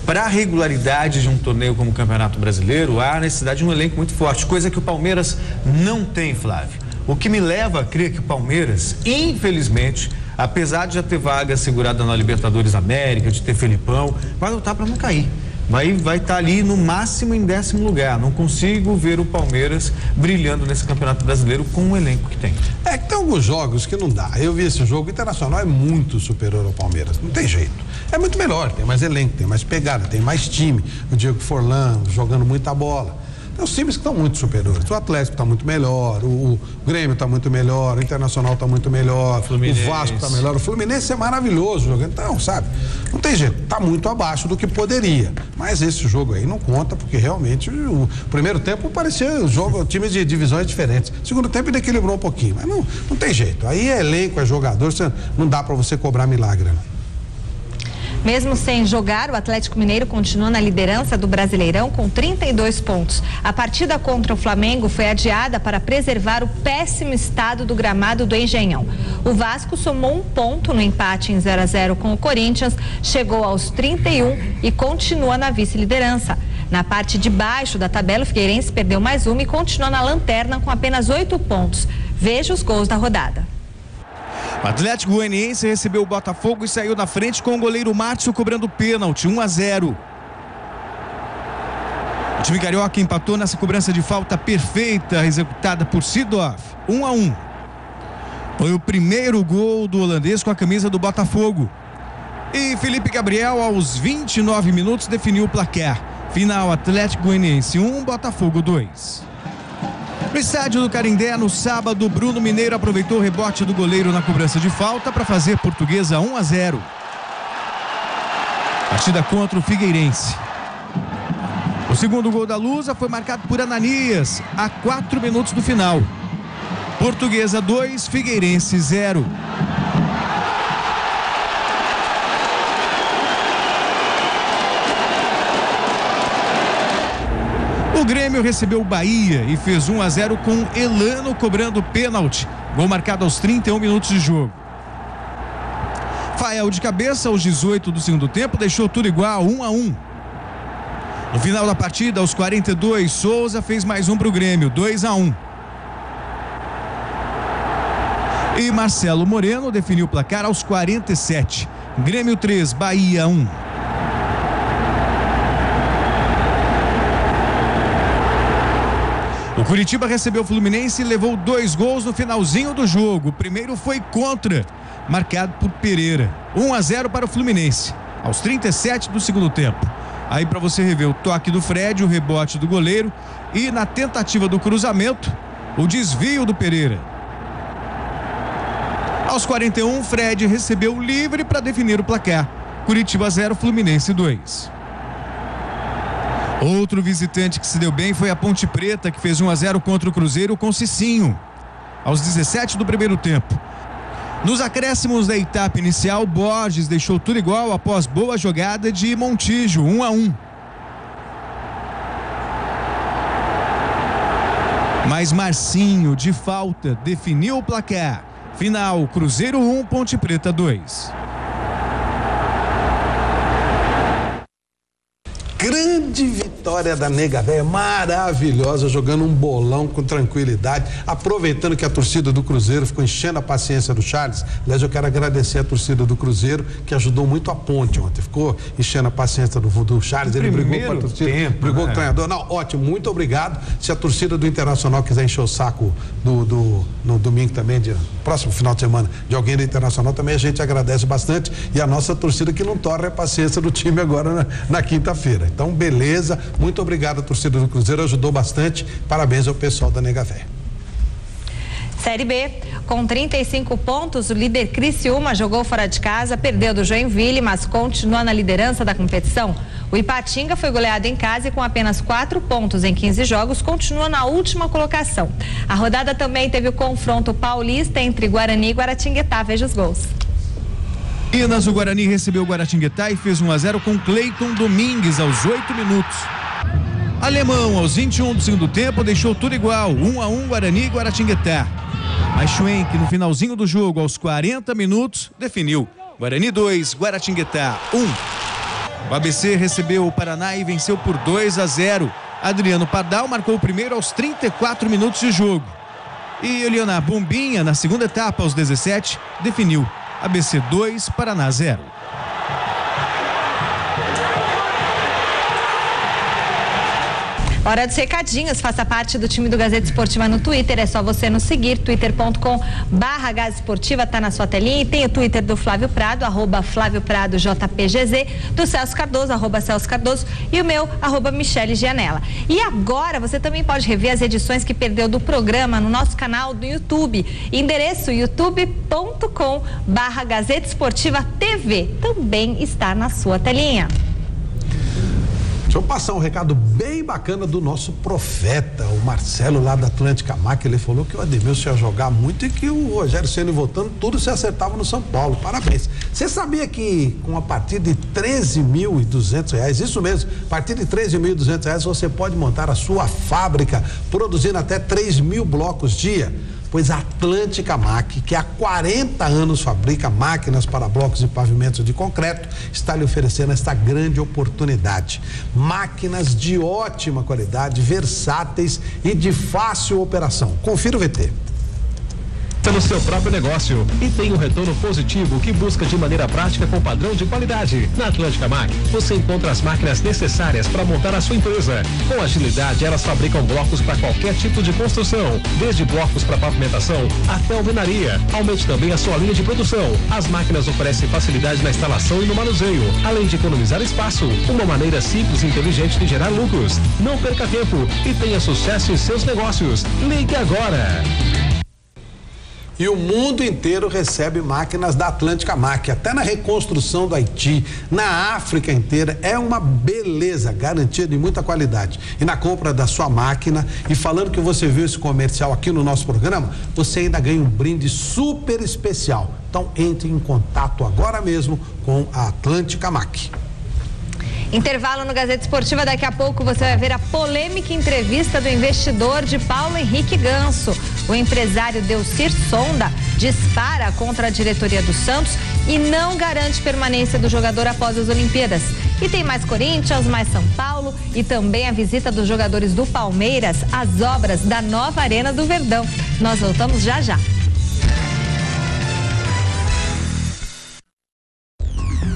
Para a regularidade de um torneio como o Campeonato Brasileiro, há necessidade de um elenco muito forte, coisa que o Palmeiras não tem, Flávio. O que me leva a crer que o Palmeiras, infelizmente, apesar de já ter vaga segurada na Libertadores América, de ter Felipão, vai lutar para não cair. Vai estar ali no máximo em 10º lugar. Não consigo ver o Palmeiras brilhando nesse Campeonato Brasileiro com o elenco que tem. É que tem alguns jogos que não dá. Eu vi esse jogo, o Internacional é muito superior ao Palmeiras, não tem jeito. É muito melhor, tem mais elenco, tem mais pegada, tem mais time. O Diego Forlan jogando muita bola. Tem os times que estão muito superiores. O Atlético está muito melhor, o Grêmio está muito melhor, o Internacional está muito melhor, o Vasco está melhor, o Fluminense é maravilhoso jogando. Então, sabe, não tem jeito, está muito abaixo do que poderia. Mas esse jogo aí não conta, porque realmente o primeiro tempo parecia times de divisões diferentes. O segundo tempo ele equilibrou um pouquinho, mas não tem jeito. Aí é elenco, é jogador, não dá para você cobrar milagre, não. Mesmo sem jogar, o Atlético Mineiro continua na liderança do Brasileirão com 32 pontos. A partida contra o Flamengo foi adiada para preservar o péssimo estado do gramado do Engenhão. O Vasco somou 1 ponto no empate em 0-0 com o Corinthians, chegou aos 31 e continua na vice-liderança. Na parte de baixo da tabela, o Figueirense perdeu mais uma e continua na lanterna com apenas 8 pontos. Veja os gols da rodada. O Atlético Goianiense recebeu o Botafogo e saiu na frente com o goleiro Márcio cobrando pênalti, 1-0. O time carioca empatou nessa cobrança de falta perfeita executada por Sidorf, 1-1. Foi o primeiro gol do holandês com a camisa do Botafogo. E Felipe Gabriel, aos 29 minutos, definiu o placar. Final: Atlético Goianiense 1, Botafogo 2. No estádio do Canindé, no sábado, Bruno Mineiro aproveitou o rebote do goleiro na cobrança de falta para fazer Portuguesa 1-0. Partida contra o Figueirense. O segundo gol da Lusa foi marcado por Ananias, a 4 minutos do final. Portuguesa 2, Figueirense 0. O Grêmio recebeu o Bahia e fez 1-0 com Elano cobrando pênalti. Gol marcado aos 31 minutos de jogo. Rafael de cabeça aos 18 do segundo tempo deixou tudo igual, 1-1. No final da partida, aos 42, Souza fez mais um para o Grêmio, 2-1. E Marcelo Moreno definiu o placar aos 47. Grêmio 3, Bahia 1. O Curitiba recebeu o Fluminense e levou 2 gols no finalzinho do jogo. O primeiro foi contra, marcado por Pereira. 1-0 para o Fluminense, aos 37 do segundo tempo. Aí para você rever o toque do Fred, o rebote do goleiro e na tentativa do cruzamento, o desvio do Pereira. Aos 41, Fred recebeu livre para definir o placar. Curitiba 0, Fluminense 2. Outro visitante que se deu bem foi a Ponte Preta, que fez 1-0 contra o Cruzeiro com Cicinho, aos 17 do primeiro tempo. Nos acréscimos da etapa inicial, Borges deixou tudo igual após boa jogada de Montijo, 1-1. Mas Marcinho, de falta, definiu o placar. Final, Cruzeiro 1, Ponte Preta 2. Grande vitória da Nega Véia, maravilhosa, jogando um bolão com tranquilidade, aproveitando que a torcida do Cruzeiro ficou enchendo a paciência do Charles. Aliás, eu quero agradecer a torcida do Cruzeiro, que ajudou muito a Ponte ontem, ficou enchendo a paciência do Charles, ele brigou com a torcida, brigou com o treinador. Não, ótimo, muito obrigado. Se a torcida do Internacional quiser encher o saco no domingo também, próximo final de semana, de alguém do Internacional, também a gente agradece bastante, e a nossa torcida que não torre a paciência do time agora na quinta-feira. Então, beleza, muito obrigado à torcida do Cruzeiro, ajudou bastante, parabéns ao pessoal da Nega Véia. Série B, com 35 pontos, o líder Criciúma jogou fora de casa, perdeu do Joinville, mas continua na liderança da competição. O Ipatinga foi goleado em casa e com apenas 4 pontos em 15 jogos, continua na última colocação. A rodada também teve o confronto paulista entre Guarani e Guaratinguetá, veja os gols. Minas, o Guarani recebeu o Guaratinguetá e fez 1-0 com Cleiton Domingues aos 8 minutos. Alemão, aos 21 do segundo tempo, deixou tudo igual, 1-1 Guarani e Guaratinguetá. Mas Schwenk, no finalzinho do jogo, aos 40 minutos, definiu. Guarani 2, Guaratinguetá 1. O ABC recebeu o Paraná e venceu por 2-0. Adriano Pardal marcou o primeiro aos 34 minutos de jogo. E Eliana Bombinha, na segunda etapa, aos 17, definiu. ABC 2, Paraná 0. Hora dos recadinhos, faça parte do time do Gazeta Esportiva no Twitter, é só você nos seguir, twitter.com/Gazeta Esportiva, tá na sua telinha, e tem o Twitter do Flávio Prado, @FlávioPradoJPGZ, do Celso Cardoso, @Celso Cardoso, e o meu, @Michele Gianella. E agora você também pode rever as edições que perdeu do programa no nosso canal do YouTube, endereço youtube.com/Gazeta Esportiva TV, também está na sua telinha. Deixa eu passar um recado bem bacana do nosso profeta, o Marcelo lá da Atlântica Mac. Ele falou que o Ademilson ia jogar muito e que o Rogério Ceni voltando, tudo se acertava no São Paulo. Parabéns. Você sabia que com a partir de R$13.200, isso mesmo, a partir de R$13.200 você pode montar a sua fábrica, produzindo até 3.000 blocos dia? Pois a Atlântica Mac, que há 40 anos fabrica máquinas para blocos e pavimentos de concreto, está lhe oferecendo esta grande oportunidade. Máquinas de ótima qualidade, versáteis e de fácil operação. Confira o VT. No seu próprio negócio e tem um retorno positivo que busca de maneira prática com padrão de qualidade. Na Atlântica Mac, você encontra as máquinas necessárias para montar a sua empresa. Com agilidade, elas fabricam blocos para qualquer tipo de construção, desde blocos para pavimentação até alvenaria. Aumente também a sua linha de produção. As máquinas oferecem facilidade na instalação e no manuseio, além de economizar espaço. Uma maneira simples e inteligente de gerar lucros. Não perca tempo e tenha sucesso em seus negócios. Ligue agora! E o mundo inteiro recebe máquinas da Atlântica Mac, até na reconstrução do Haiti, na África inteira, é uma beleza, garantia de muita qualidade. E na compra da sua máquina, e falando que você viu esse comercial aqui no nosso programa, você ainda ganha um brinde super especial. Então entre em contato agora mesmo com a Atlântica Mac. Intervalo no Gazeta Esportiva, daqui a pouco você vai ver a polêmica entrevista do investidor de Paulo Henrique Ganso. O empresário Delcir Sonda dispara contra a diretoria do Santos e não garante permanência do jogador após as Olimpíadas. E tem mais Corinthians, mais São Paulo e também a visita dos jogadores do Palmeiras às obras da nova Arena do Verdão. Nós voltamos já já.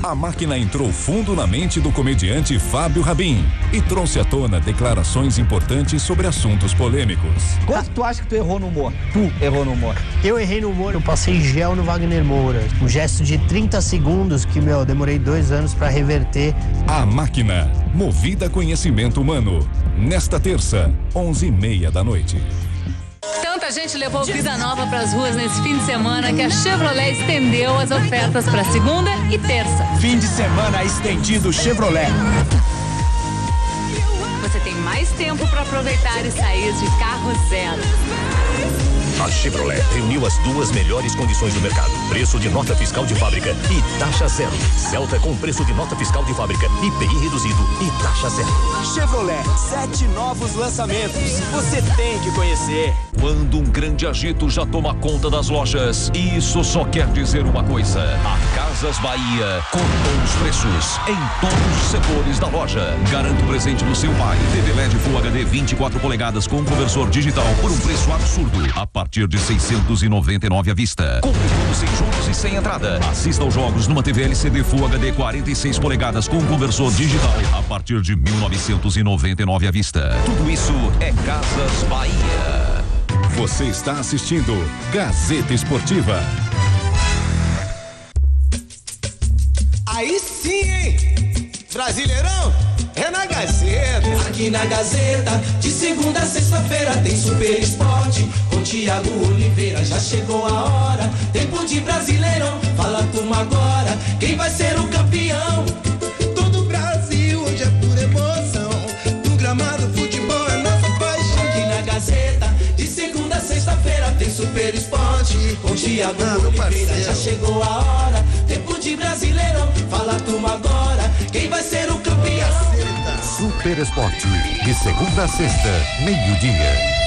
A máquina entrou fundo na mente do comediante Fábio Rabin e trouxe à tona declarações importantes sobre assuntos polêmicos. Quanto tu acha que tu errou no humor? Tu errou no humor. Eu errei no humor, eu passei gel no Wagner Moura. Um gesto de 30 segundos que, demorei 2 anos pra reverter. A máquina, movida a conhecimento humano. Nesta terça, 11h30 da noite. Tanta gente levou vida nova para as ruas nesse fim de semana que a Chevrolet estendeu as ofertas para segunda e terça. Fim de semana estendido Chevrolet. Você tem mais tempo para aproveitar e sair de carro zero. A Chevrolet reuniu as 2 melhores condições do mercado. Preço de nota fiscal de fábrica e taxa zero. Celta com preço de nota fiscal de fábrica, IPI reduzido e taxa zero. Chevrolet, 7 novos lançamentos. Você tem que conhecer. Quando um grande agito já toma conta das lojas, isso só quer dizer uma coisa: a Casas Bahia cortou os preços em todos os setores da loja. Garanta o presente do seu pai. TV LED Full HD 24 polegadas com conversor digital por um preço absurdo, a partir de 699 à vista. Compre tudo sem juros e sem entrada. Assista aos jogos numa TV LCD Full HD 46 polegadas com conversor digital, a partir de 1.999 à vista. Tudo isso é Casas Bahia. Você está assistindo Gazeta Esportiva. Aí sim, hein? Brasileirão é na Gazeta. Aqui na Gazeta, de segunda a sexta-feira tem Super Esporte com Thiago Oliveira. Já chegou a hora, tempo de Brasileirão. Fala turma agora, quem vai ser o campeão? Todo o Brasil hoje é pura emoção. Do gramado, futebol é nossa paixão. Aqui na Gazeta, de segunda a sexta-feira tem Super Esporte com Thiago Oliveira. Já chegou a hora, tempo de Brasileirão. Fala turma agora, quem vai ser o campeão? Super Esporte, de segunda a sexta, meio-dia.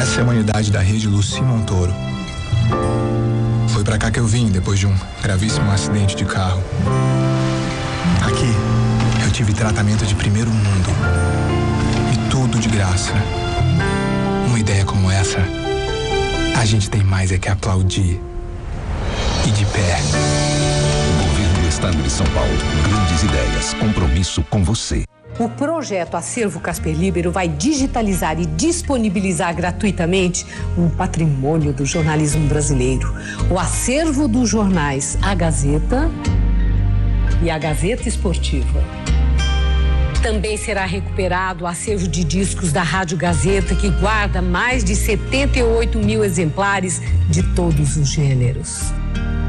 Essa é a unidade da rede Luci Montoro. Foi pra cá que eu vim depois de um gravíssimo acidente de carro. Aqui, eu tive tratamento de primeiro mundo. E tudo de graça. Uma ideia como essa, a gente tem mais é que aplaudir. E de pé. Governo do Estado de São Paulo. Grandes ideias. Compromisso com você. O projeto Acervo Casper Libero vai digitalizar e disponibilizar gratuitamente um patrimônio do jornalismo brasileiro. O acervo dos jornais A Gazeta e a Gazeta Esportiva. Também será recuperado o acervo de discos da Rádio Gazeta, que guarda mais de 78 mil exemplares de todos os gêneros.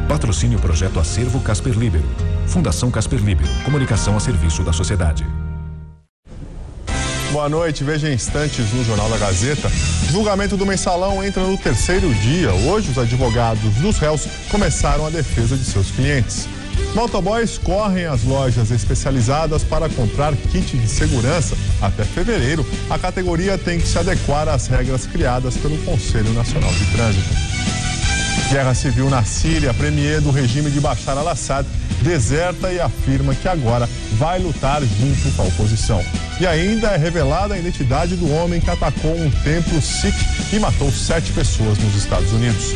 Patrocínio Projeto Acervo Casper Libero. Fundação Casper Libero. Comunicação a serviço da sociedade. Boa noite, veja em instantes no Jornal da Gazeta. Julgamento do mensalão entra no 3º dia. Hoje, os advogados dos réus começaram a defesa de seus clientes. Motoboys correm às lojas especializadas para comprar kit de segurança. Até fevereiro, a categoria tem que se adequar às regras criadas pelo Conselho Nacional de Trânsito. Guerra civil na Síria, a premier do regime de Bashar al-Assad deserta e afirma que agora vai lutar junto com a oposição. E ainda é revelada a identidade do homem que atacou um templo Sikh e matou 7 pessoas nos Estados Unidos.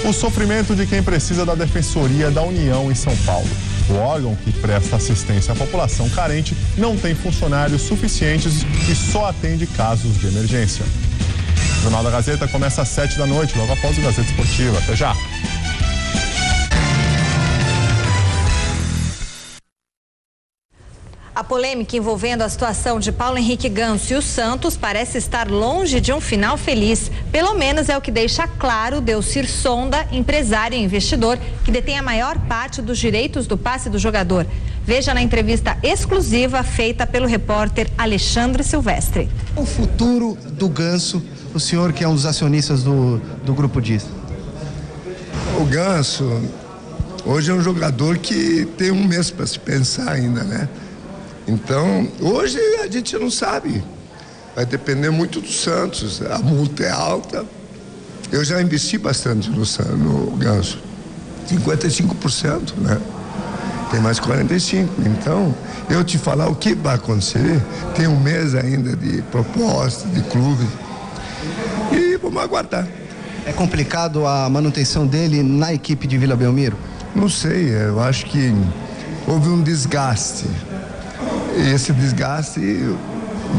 O sofrimento de quem precisa da Defensoria da União em São Paulo. O órgão que presta assistência à população carente não tem funcionários suficientes e só atende casos de emergência. O Jornal da Gazeta começa às 7 da noite, logo após o Gazeta Esportiva. Até já! A polêmica envolvendo a situação de Paulo Henrique Ganso e o Santos parece estar longe de um final feliz. Pelo menos é o que deixa claro Delcir Sonda, empresário e investidor, que detém a maior parte dos direitos do passe do jogador. Veja na entrevista exclusiva feita pelo repórter Alexandre Silvestre. O futuro do Ganso, o senhor que é um dos acionistas do Grupo Diz. O Ganso hoje é um jogador que tem um mês para se pensar ainda, né? Então, hoje a gente não sabe. vai depender muito do Santos. A multa é alta. Eu já investi bastante no Ganso. 55%, né? Tem mais 45%. Então, eu te falar o que vai acontecer, tem um mês ainda de proposta, de clube. E vamos aguardar. É complicado a manutenção dele na equipe de Vila Belmiro? Não sei, eu acho que houve um desgaste. E esse desgaste, o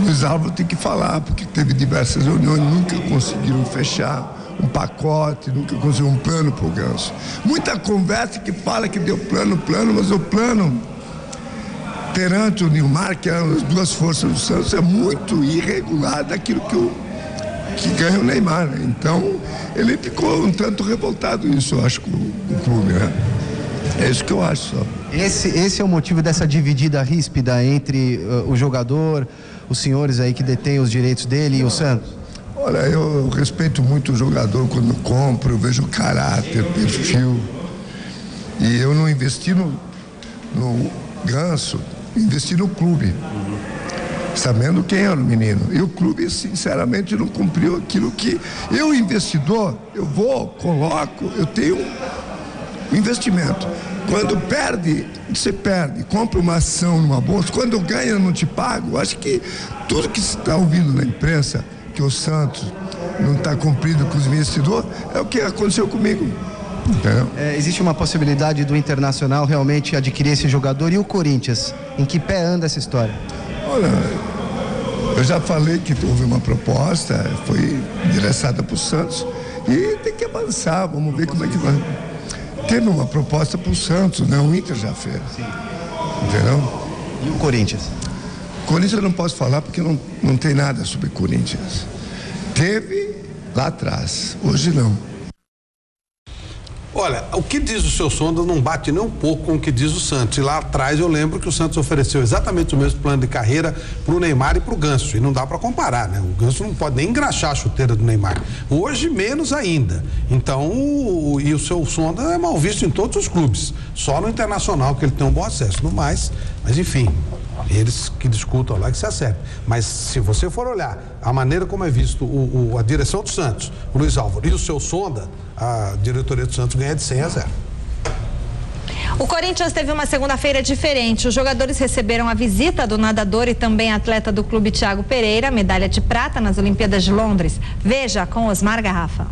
Luiz Álvaro tem que falar, porque teve diversas reuniões, nunca conseguiram fechar um pacote, nunca conseguiu um plano para o Ganso. Muita conversa que fala que deu plano, mas o plano perante o Nilmar, que eram as duas forças do Santos, é muito irregular daquilo que ganha o Neymar, né? Então, ele ficou um tanto revoltado nisso, eu acho, com o clube, né? É isso que eu acho só. Esse é o motivo dessa dividida ríspida entre o jogador, os senhores aí que detêm os direitos dele e o Santos? Olha, eu respeito muito o jogador quando compro, eu vejo caráter, perfil. E eu não investi no Ganso, investi no clube. Sabendo quem era o menino. E o clube, sinceramente, não cumpriu aquilo que eu, investidor, coloco, eu tenho um investimento. Quando perde, você perde. Compra uma ação numa bolsa, quando ganha, eu não te pago. Acho que tudo que se está ouvindo na imprensa, que o Santos não está cumprindo com os investidores, é o que aconteceu comigo. Existe uma possibilidade do Internacional realmente adquirir esse jogador, e o Corinthians? Em que pé anda essa história? Olha, eu já falei que houve uma proposta, foi endereçada para o Santos, e tem que avançar, vamos ver como é que vai. Teve uma proposta para o Santos, né? O Inter já fez. Sim. Entendeu? E o Corinthians? Corinthians eu não posso falar porque não tem nada sobre Corinthians. Teve lá atrás, hoje não. Olha, o que diz o seu Sonda não bate nem um pouco com o que diz o Santos. E lá atrás eu lembro que o Santos ofereceu exatamente o mesmo plano de carreira para o Neymar e para o Ganso. E não dá para comparar, né? O Ganso não pode nem engraxar a chuteira do Neymar. Hoje, menos ainda. Então, e o seu Sonda é mal visto em todos os clubes. Só no Internacional que ele tem um bom acesso. No mais, mas enfim, eles que discutam lá que se acertem. Mas se você for olhar a maneira como é visto a direção do Santos, o Luiz Álvaro e o seu Sonda, a diretoria do Santos ganha de 100-0. O Corinthians teve uma segunda-feira diferente. Os jogadores receberam a visita do nadador e também atleta do clube Thiago Pereira, medalha de prata nas Olimpíadas de Londres. Veja com Osmar Garrafa.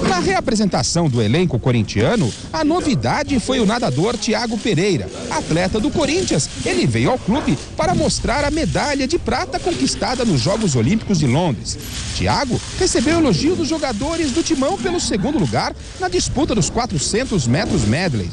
Na reapresentação do elenco corintiano, a novidade foi o nadador Thiago Pereira, atleta do Corinthians. Ele veio ao clube para mostrar a medalha de prata conquistada nos Jogos Olímpicos de Londres. Thiago recebeu elogio dos jogadores do Timão pelo segundo lugar na disputa dos 400 metros medley.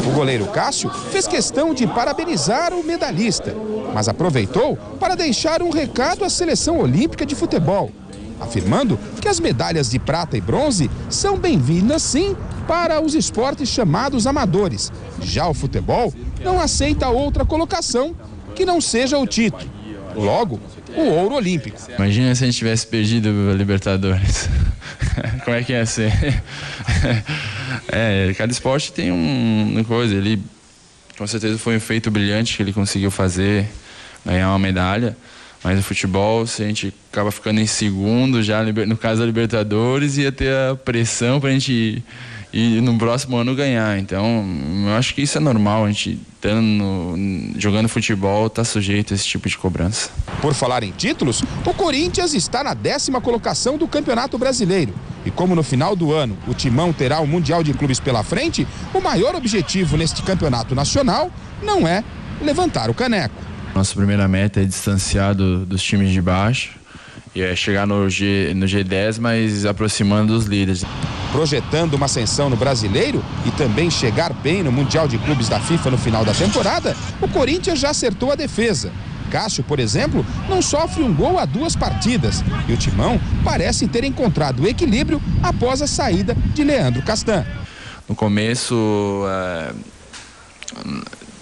O goleiro Cássio fez questão de parabenizar o medalhista, mas aproveitou para deixar um recado à seleção olímpica de futebol, afirmando que as medalhas de prata e bronze são bem-vindas sim para os esportes chamados amadores. Já o futebol não aceita outra colocação que não seja o título, logo o ouro olímpico. Imagina se a gente tivesse perdido a Libertadores. Como é que ia ser? Cada esporte tem uma coisa, ele com certeza foi um feito brilhante que ele conseguiu fazer, ganhar uma medalha. Mas no futebol, se a gente acaba ficando em segundo, já no caso da Libertadores, ia ter a pressão para a gente ir no próximo ano ganhar. Então, eu acho que isso é normal. A gente jogando futebol está sujeito a esse tipo de cobrança. Por falar em títulos, o Corinthians está na 10ª colocação do Campeonato Brasileiro. E como no final do ano o Timão terá o Mundial de Clubes pela frente, o maior objetivo neste campeonato nacional não é levantar o caneco. Nossa primeira meta é distanciar dos times de baixo e é chegar no G10, mas aproximando dos líderes. Projetando uma ascensão no Brasileiro e também chegar bem no Mundial de Clubes da FIFA no final da temporada, o Corinthians já acertou a defesa. Cássio, por exemplo, não sofre um gol há 2 partidas e o Timão parece ter encontrado o equilíbrio após a saída de Leandro Castan. No começo,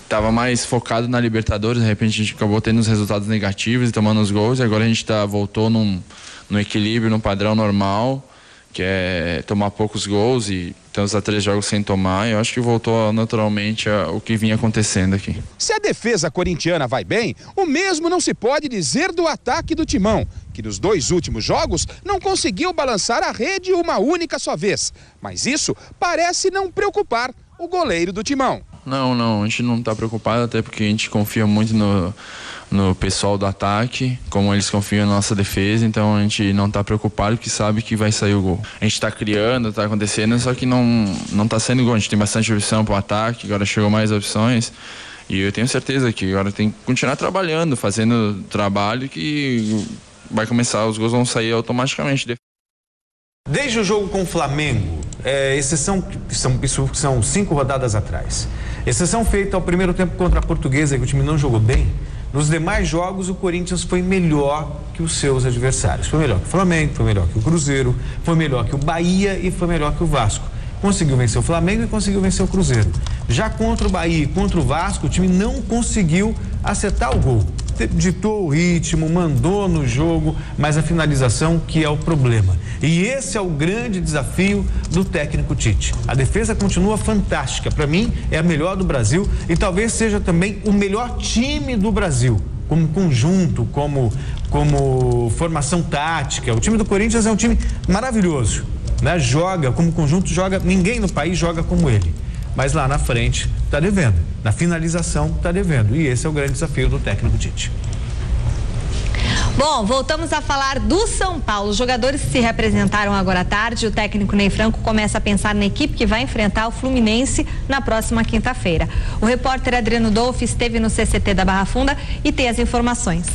estava mais focado na Libertadores, de repente a gente acabou tendo os resultados negativos e tomando os gols, e agora a gente voltou no equilíbrio, no padrão normal, que é tomar poucos gols e estamos há 3 jogos sem tomar. Eu acho que voltou naturalmente o que vinha acontecendo aqui. Se a defesa corintiana vai bem, o mesmo não se pode dizer do ataque do Timão, que nos 2 últimos jogos não conseguiu balançar a rede uma única só vez. Mas isso parece não preocupar o goleiro do Timão. Não, a gente não está preocupado, até porque a gente confia muito no pessoal do ataque, como eles confiam na nossa defesa, então a gente não está preocupado porque sabe que vai sair o gol. A gente está criando, está acontecendo, só que não está sendo gol. A gente tem bastante opção para o ataque, agora chegou mais opções e eu tenho certeza que agora tem que continuar trabalhando, fazendo trabalho que vai começar, os gols vão sair automaticamente. Desde o jogo com o Flamengo, exceção, isso são 5 rodadas atrás, exceção feita ao primeiro tempo contra a Portuguesa, que o time não jogou bem, nos demais jogos o Corinthians foi melhor que os seus adversários. Foi melhor que o Flamengo, foi melhor que o Cruzeiro, foi melhor que o Bahia e foi melhor que o Vasco. Conseguiu vencer o Flamengo e conseguiu vencer o Cruzeiro. Já contra o Bahia e contra o Vasco, o time não conseguiu acertar o gol. Ditou o ritmo, mandou no jogo, mas a finalização que é o problema. E esse é o grande desafio do técnico Tite. A defesa continua fantástica. Para mim, é a melhor do Brasil e talvez seja também o melhor time do Brasil. Como conjunto, como formação tática. O time do Corinthians é um time maravilhoso, né? Joga como conjunto, ninguém no país joga como ele. Mas lá na frente está devendo, na finalização está devendo. E esse é o grande desafio do técnico Tite. Bom, voltamos a falar do São Paulo. Os jogadores se representaram agora à tarde. O técnico Ney Franco começa a pensar na equipe que vai enfrentar o Fluminense na próxima quinta-feira. O repórter Adriano Dolph esteve no CCT da Barra Funda e tem as informações.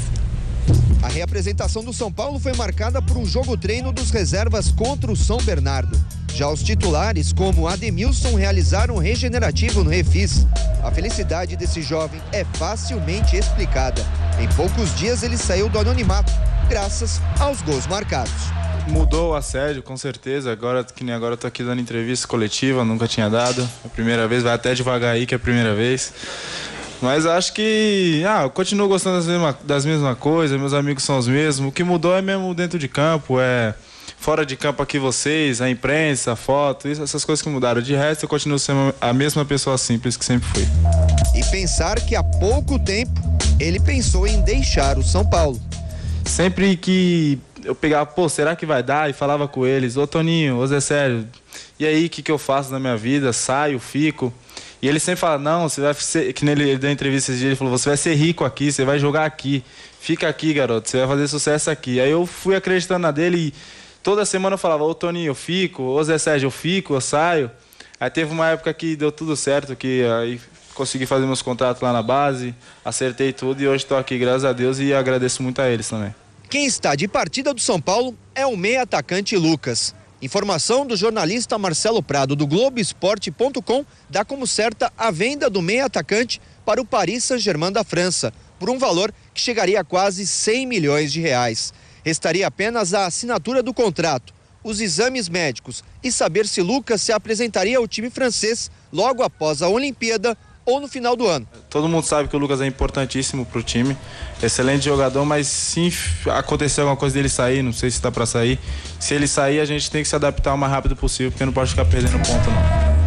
A reapresentação do São Paulo foi marcada por um jogo-treino dos reservas contra o São Bernardo. Já os titulares, como Ademilson, realizaram um regenerativo no Refis. A felicidade desse jovem é facilmente explicada. Em poucos dias ele saiu do anonimato, graças aos gols marcados. Mudou o assédio, com certeza. Agora, que nem agora eu tô aqui dando entrevista coletiva, nunca tinha dado. A primeira vez, vai até devagar aí que é a primeira vez. Mas acho que eu continuo gostando das mesmas coisas, meus amigos são os mesmos. O que mudou é mesmo dentro de campo, fora de campo aqui vocês, a imprensa, a foto, essas coisas que mudaram. De resto, eu continuo sendo a mesma pessoa simples que sempre fui. E pensar que há pouco tempo ele pensou em deixar o São Paulo. Sempre que eu pegava, será que vai dar? E falava com eles, ô Toninho, ô Zé Sérgio, e aí, o que eu faço na minha vida? Saio, fico... E ele sempre fala, não, você vai ser, que ele deu entrevista esse dia, ele falou, você vai ser rico aqui, você vai jogar aqui, fica aqui, garoto, você vai fazer sucesso aqui. Aí eu fui acreditando na dele e toda semana eu falava, ô Toninho, eu fico, ô Zé Sérgio, eu fico, eu saio. Aí teve uma época que deu tudo certo, que aí consegui fazer meus contratos lá na base, acertei tudo e hoje estou aqui, graças a Deus, e agradeço muito a eles também. Quem está de partida do São Paulo é o meia atacante Lucas. Informação do jornalista Marcelo Prado do Globoesporte.com dá como certa a venda do meia atacante para o Paris Saint-Germain da França, por um valor que chegaria a quase 100 milhões de reais. Restaria apenas a assinatura do contrato, os exames médicos e saber se Lucas se apresentaria ao time francês logo após a Olimpíada ou no final do ano. Todo mundo sabe que o Lucas é importantíssimo para o time, excelente jogador, mas se acontecer alguma coisa dele sair, não sei se está para sair, se ele sair a gente tem que se adaptar o mais rápido possível, porque não pode ficar perdendo ponto não.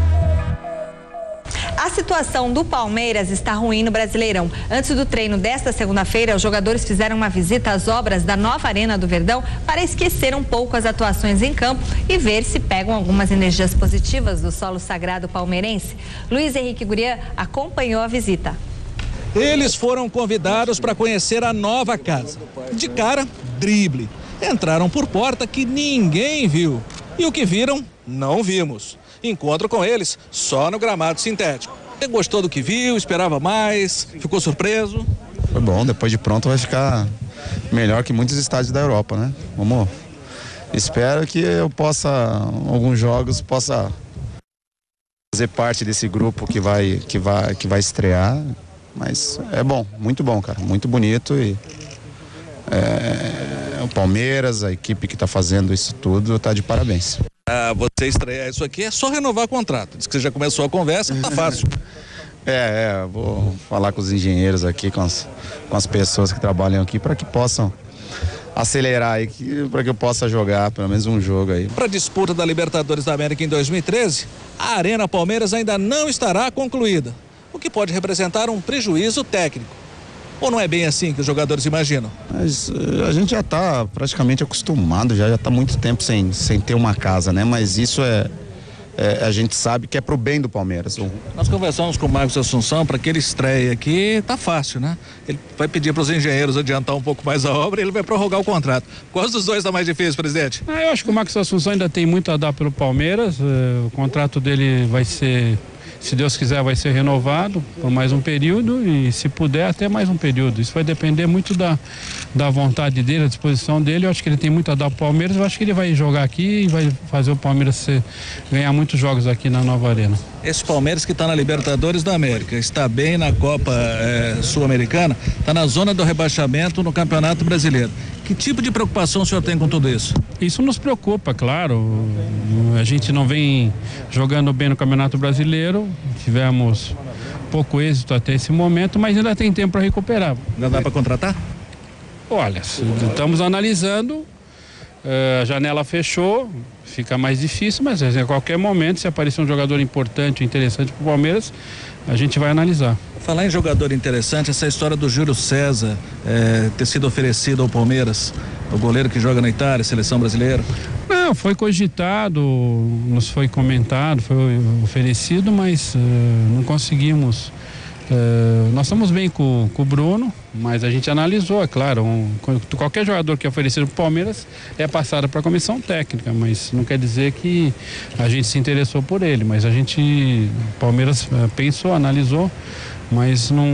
A situação do Palmeiras está ruim no Brasileirão. Antes do treino desta segunda-feira, os jogadores fizeram uma visita às obras da nova Arena do Verdão para esquecer um pouco as atuações em campo e ver se pegam algumas energias positivas do solo sagrado palmeirense. Luiz Henrique Gurian acompanhou a visita. Eles foram convidados para conhecer a nova casa. De cara, drible. Entraram por porta que ninguém viu. E o que viram, não vimos. Encontro com eles só no gramado sintético. Você gostou do que viu, esperava mais, ficou surpreso? Foi bom, depois de pronto vai ficar melhor que muitos estádios da Europa, né? Vamos. Espero que eu possa, alguns jogos, possa fazer parte desse grupo que vai estrear. Mas é bom, muito bom, cara, muito bonito e o Palmeiras, a equipe que está fazendo isso tudo, está de parabéns. Você estrear isso aqui é só renovar o contrato. Diz que você já começou a conversa, tá fácil. Vou falar com os engenheiros aqui, com as pessoas que trabalham aqui, para que possam acelerar aí, para que eu possa jogar pelo menos um jogo aí. Para a disputa da Libertadores da América em 2013, a Arena Palmeiras ainda não estará concluída, o que pode representar um prejuízo técnico. Ou não é bem assim que os jogadores imaginam? Mas a gente já está praticamente acostumado, já está muito tempo sem ter uma casa, né? Mas isso a gente sabe que é pro bem do Palmeiras. Nós conversamos com o Marcos Assunção para que ele estreie aqui, tá fácil, né? Ele vai pedir para os engenheiros adiantar um pouco mais a obra e ele vai prorrogar o contrato. Qual dos dois tá mais difícil, presidente? Eu acho que o Marcos Assunção ainda tem muito a dar pelo Palmeiras. O contrato dele vai ser, se Deus quiser, vai ser renovado por mais um período e, se puder, até mais um período. Isso vai depender muito da vontade dele, da disposição dele. Eu acho que ele tem muito a dar pro Palmeiras. Eu acho que ele vai jogar aqui e vai fazer o Palmeiras ganhar muitos jogos aqui na nova arena. Esse Palmeiras que está na Libertadores da América, está bem na Copa Sul-Americana, está na zona do rebaixamento no Campeonato Brasileiro. Que tipo de preocupação o senhor tem com tudo isso? Isso nos preocupa, claro. A gente não vem jogando bem no Campeonato Brasileiro, tivemos pouco êxito até esse momento, mas ainda tem tempo para recuperar. Ainda dá para contratar? Olha, estamos analisando, a janela fechou, fica mais difícil, mas a qualquer momento, se aparecer um jogador importante, interessante para o Palmeiras, a gente vai analisar. Falar em jogador interessante, essa história do Júlio César ter sido oferecido ao Palmeiras, o goleiro que joga na Itália, seleção brasileira. Não, foi cogitado, nos foi comentado, foi oferecido, mas não conseguimos. Nós estamos bem com o Bruno, mas a gente analisou, é claro, qualquer jogador que é oferecido para o Palmeiras é passado para a comissão técnica, mas não quer dizer que a gente se interessou por ele, mas o Palmeiras pensou, analisou, mas não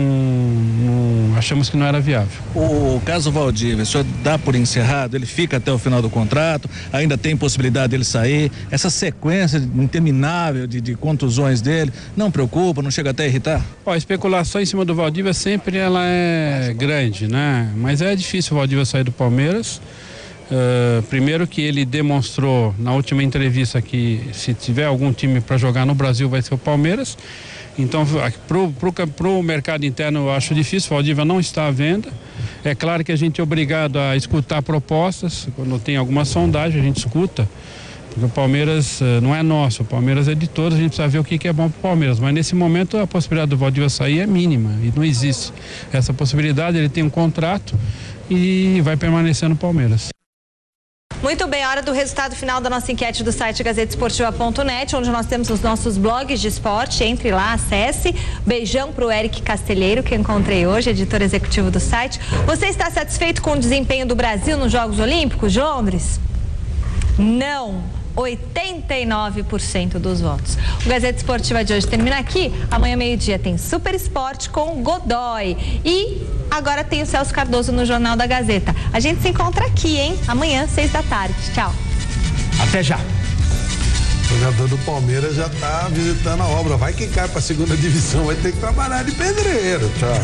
achamos que não era viável. O caso Valdívia, o senhor dá por encerrado, ele fica até o final do contrato, ainda tem possibilidade dele sair, essa sequência interminável de contusões dele, não preocupa, não chega até a irritar? A especulação em cima do Valdívia sempre ela é grande, né? Mas é difícil o Valdívia sair do Palmeiras. Primeiro que ele demonstrou na última entrevista que se tiver algum time para jogar no Brasil vai ser o Palmeiras. Então, pro mercado interno eu acho difícil, o Valdívia não está à venda. É claro que a gente é obrigado a escutar propostas, quando tem alguma sondagem a gente escuta, porque o Palmeiras não é nosso, o Palmeiras é de todos, a gente precisa ver o que é bom pro Palmeiras. Mas nesse momento a possibilidade do Valdívia sair é mínima e não existe essa possibilidade, ele tem um contrato e vai permanecer no Palmeiras. Muito bem, hora do resultado final da nossa enquete do site gazetesportiva.net, onde nós temos os nossos blogs de esporte. Entre lá, acesse. Beijão pro Eric Castelheiro, que eu encontrei hoje, editor executivo do site. Você está satisfeito com o desempenho do Brasil nos Jogos Olímpicos de Londres? Não. 89% dos votos. O Gazeta Esportiva de hoje termina aqui. Amanhã, meio-dia, tem Super Esporte com Godoy. E agora tem o Celso Cardoso no Jornal da Gazeta. A gente se encontra aqui, hein? Amanhã, 6 da tarde. Tchau. Até já. O jogador do Palmeiras já está visitando a obra. Vai que cai para a segunda divisão, vai ter que trabalhar de pedreiro. Tchau.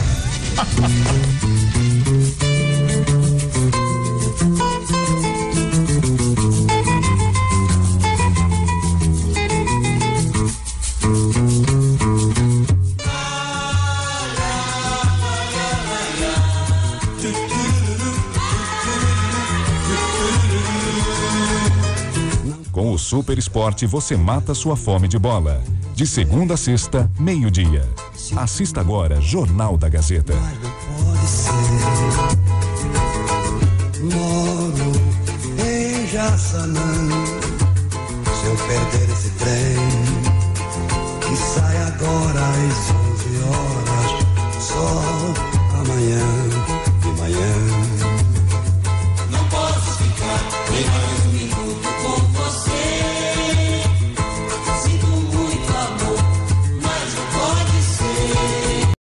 Com o Super Esporte você mata sua fome de bola. De segunda a sexta, meio-dia. Assista agora Jornal da Gazeta. Pode ser. Moro em Jaçanã. Se eu perder esse tempo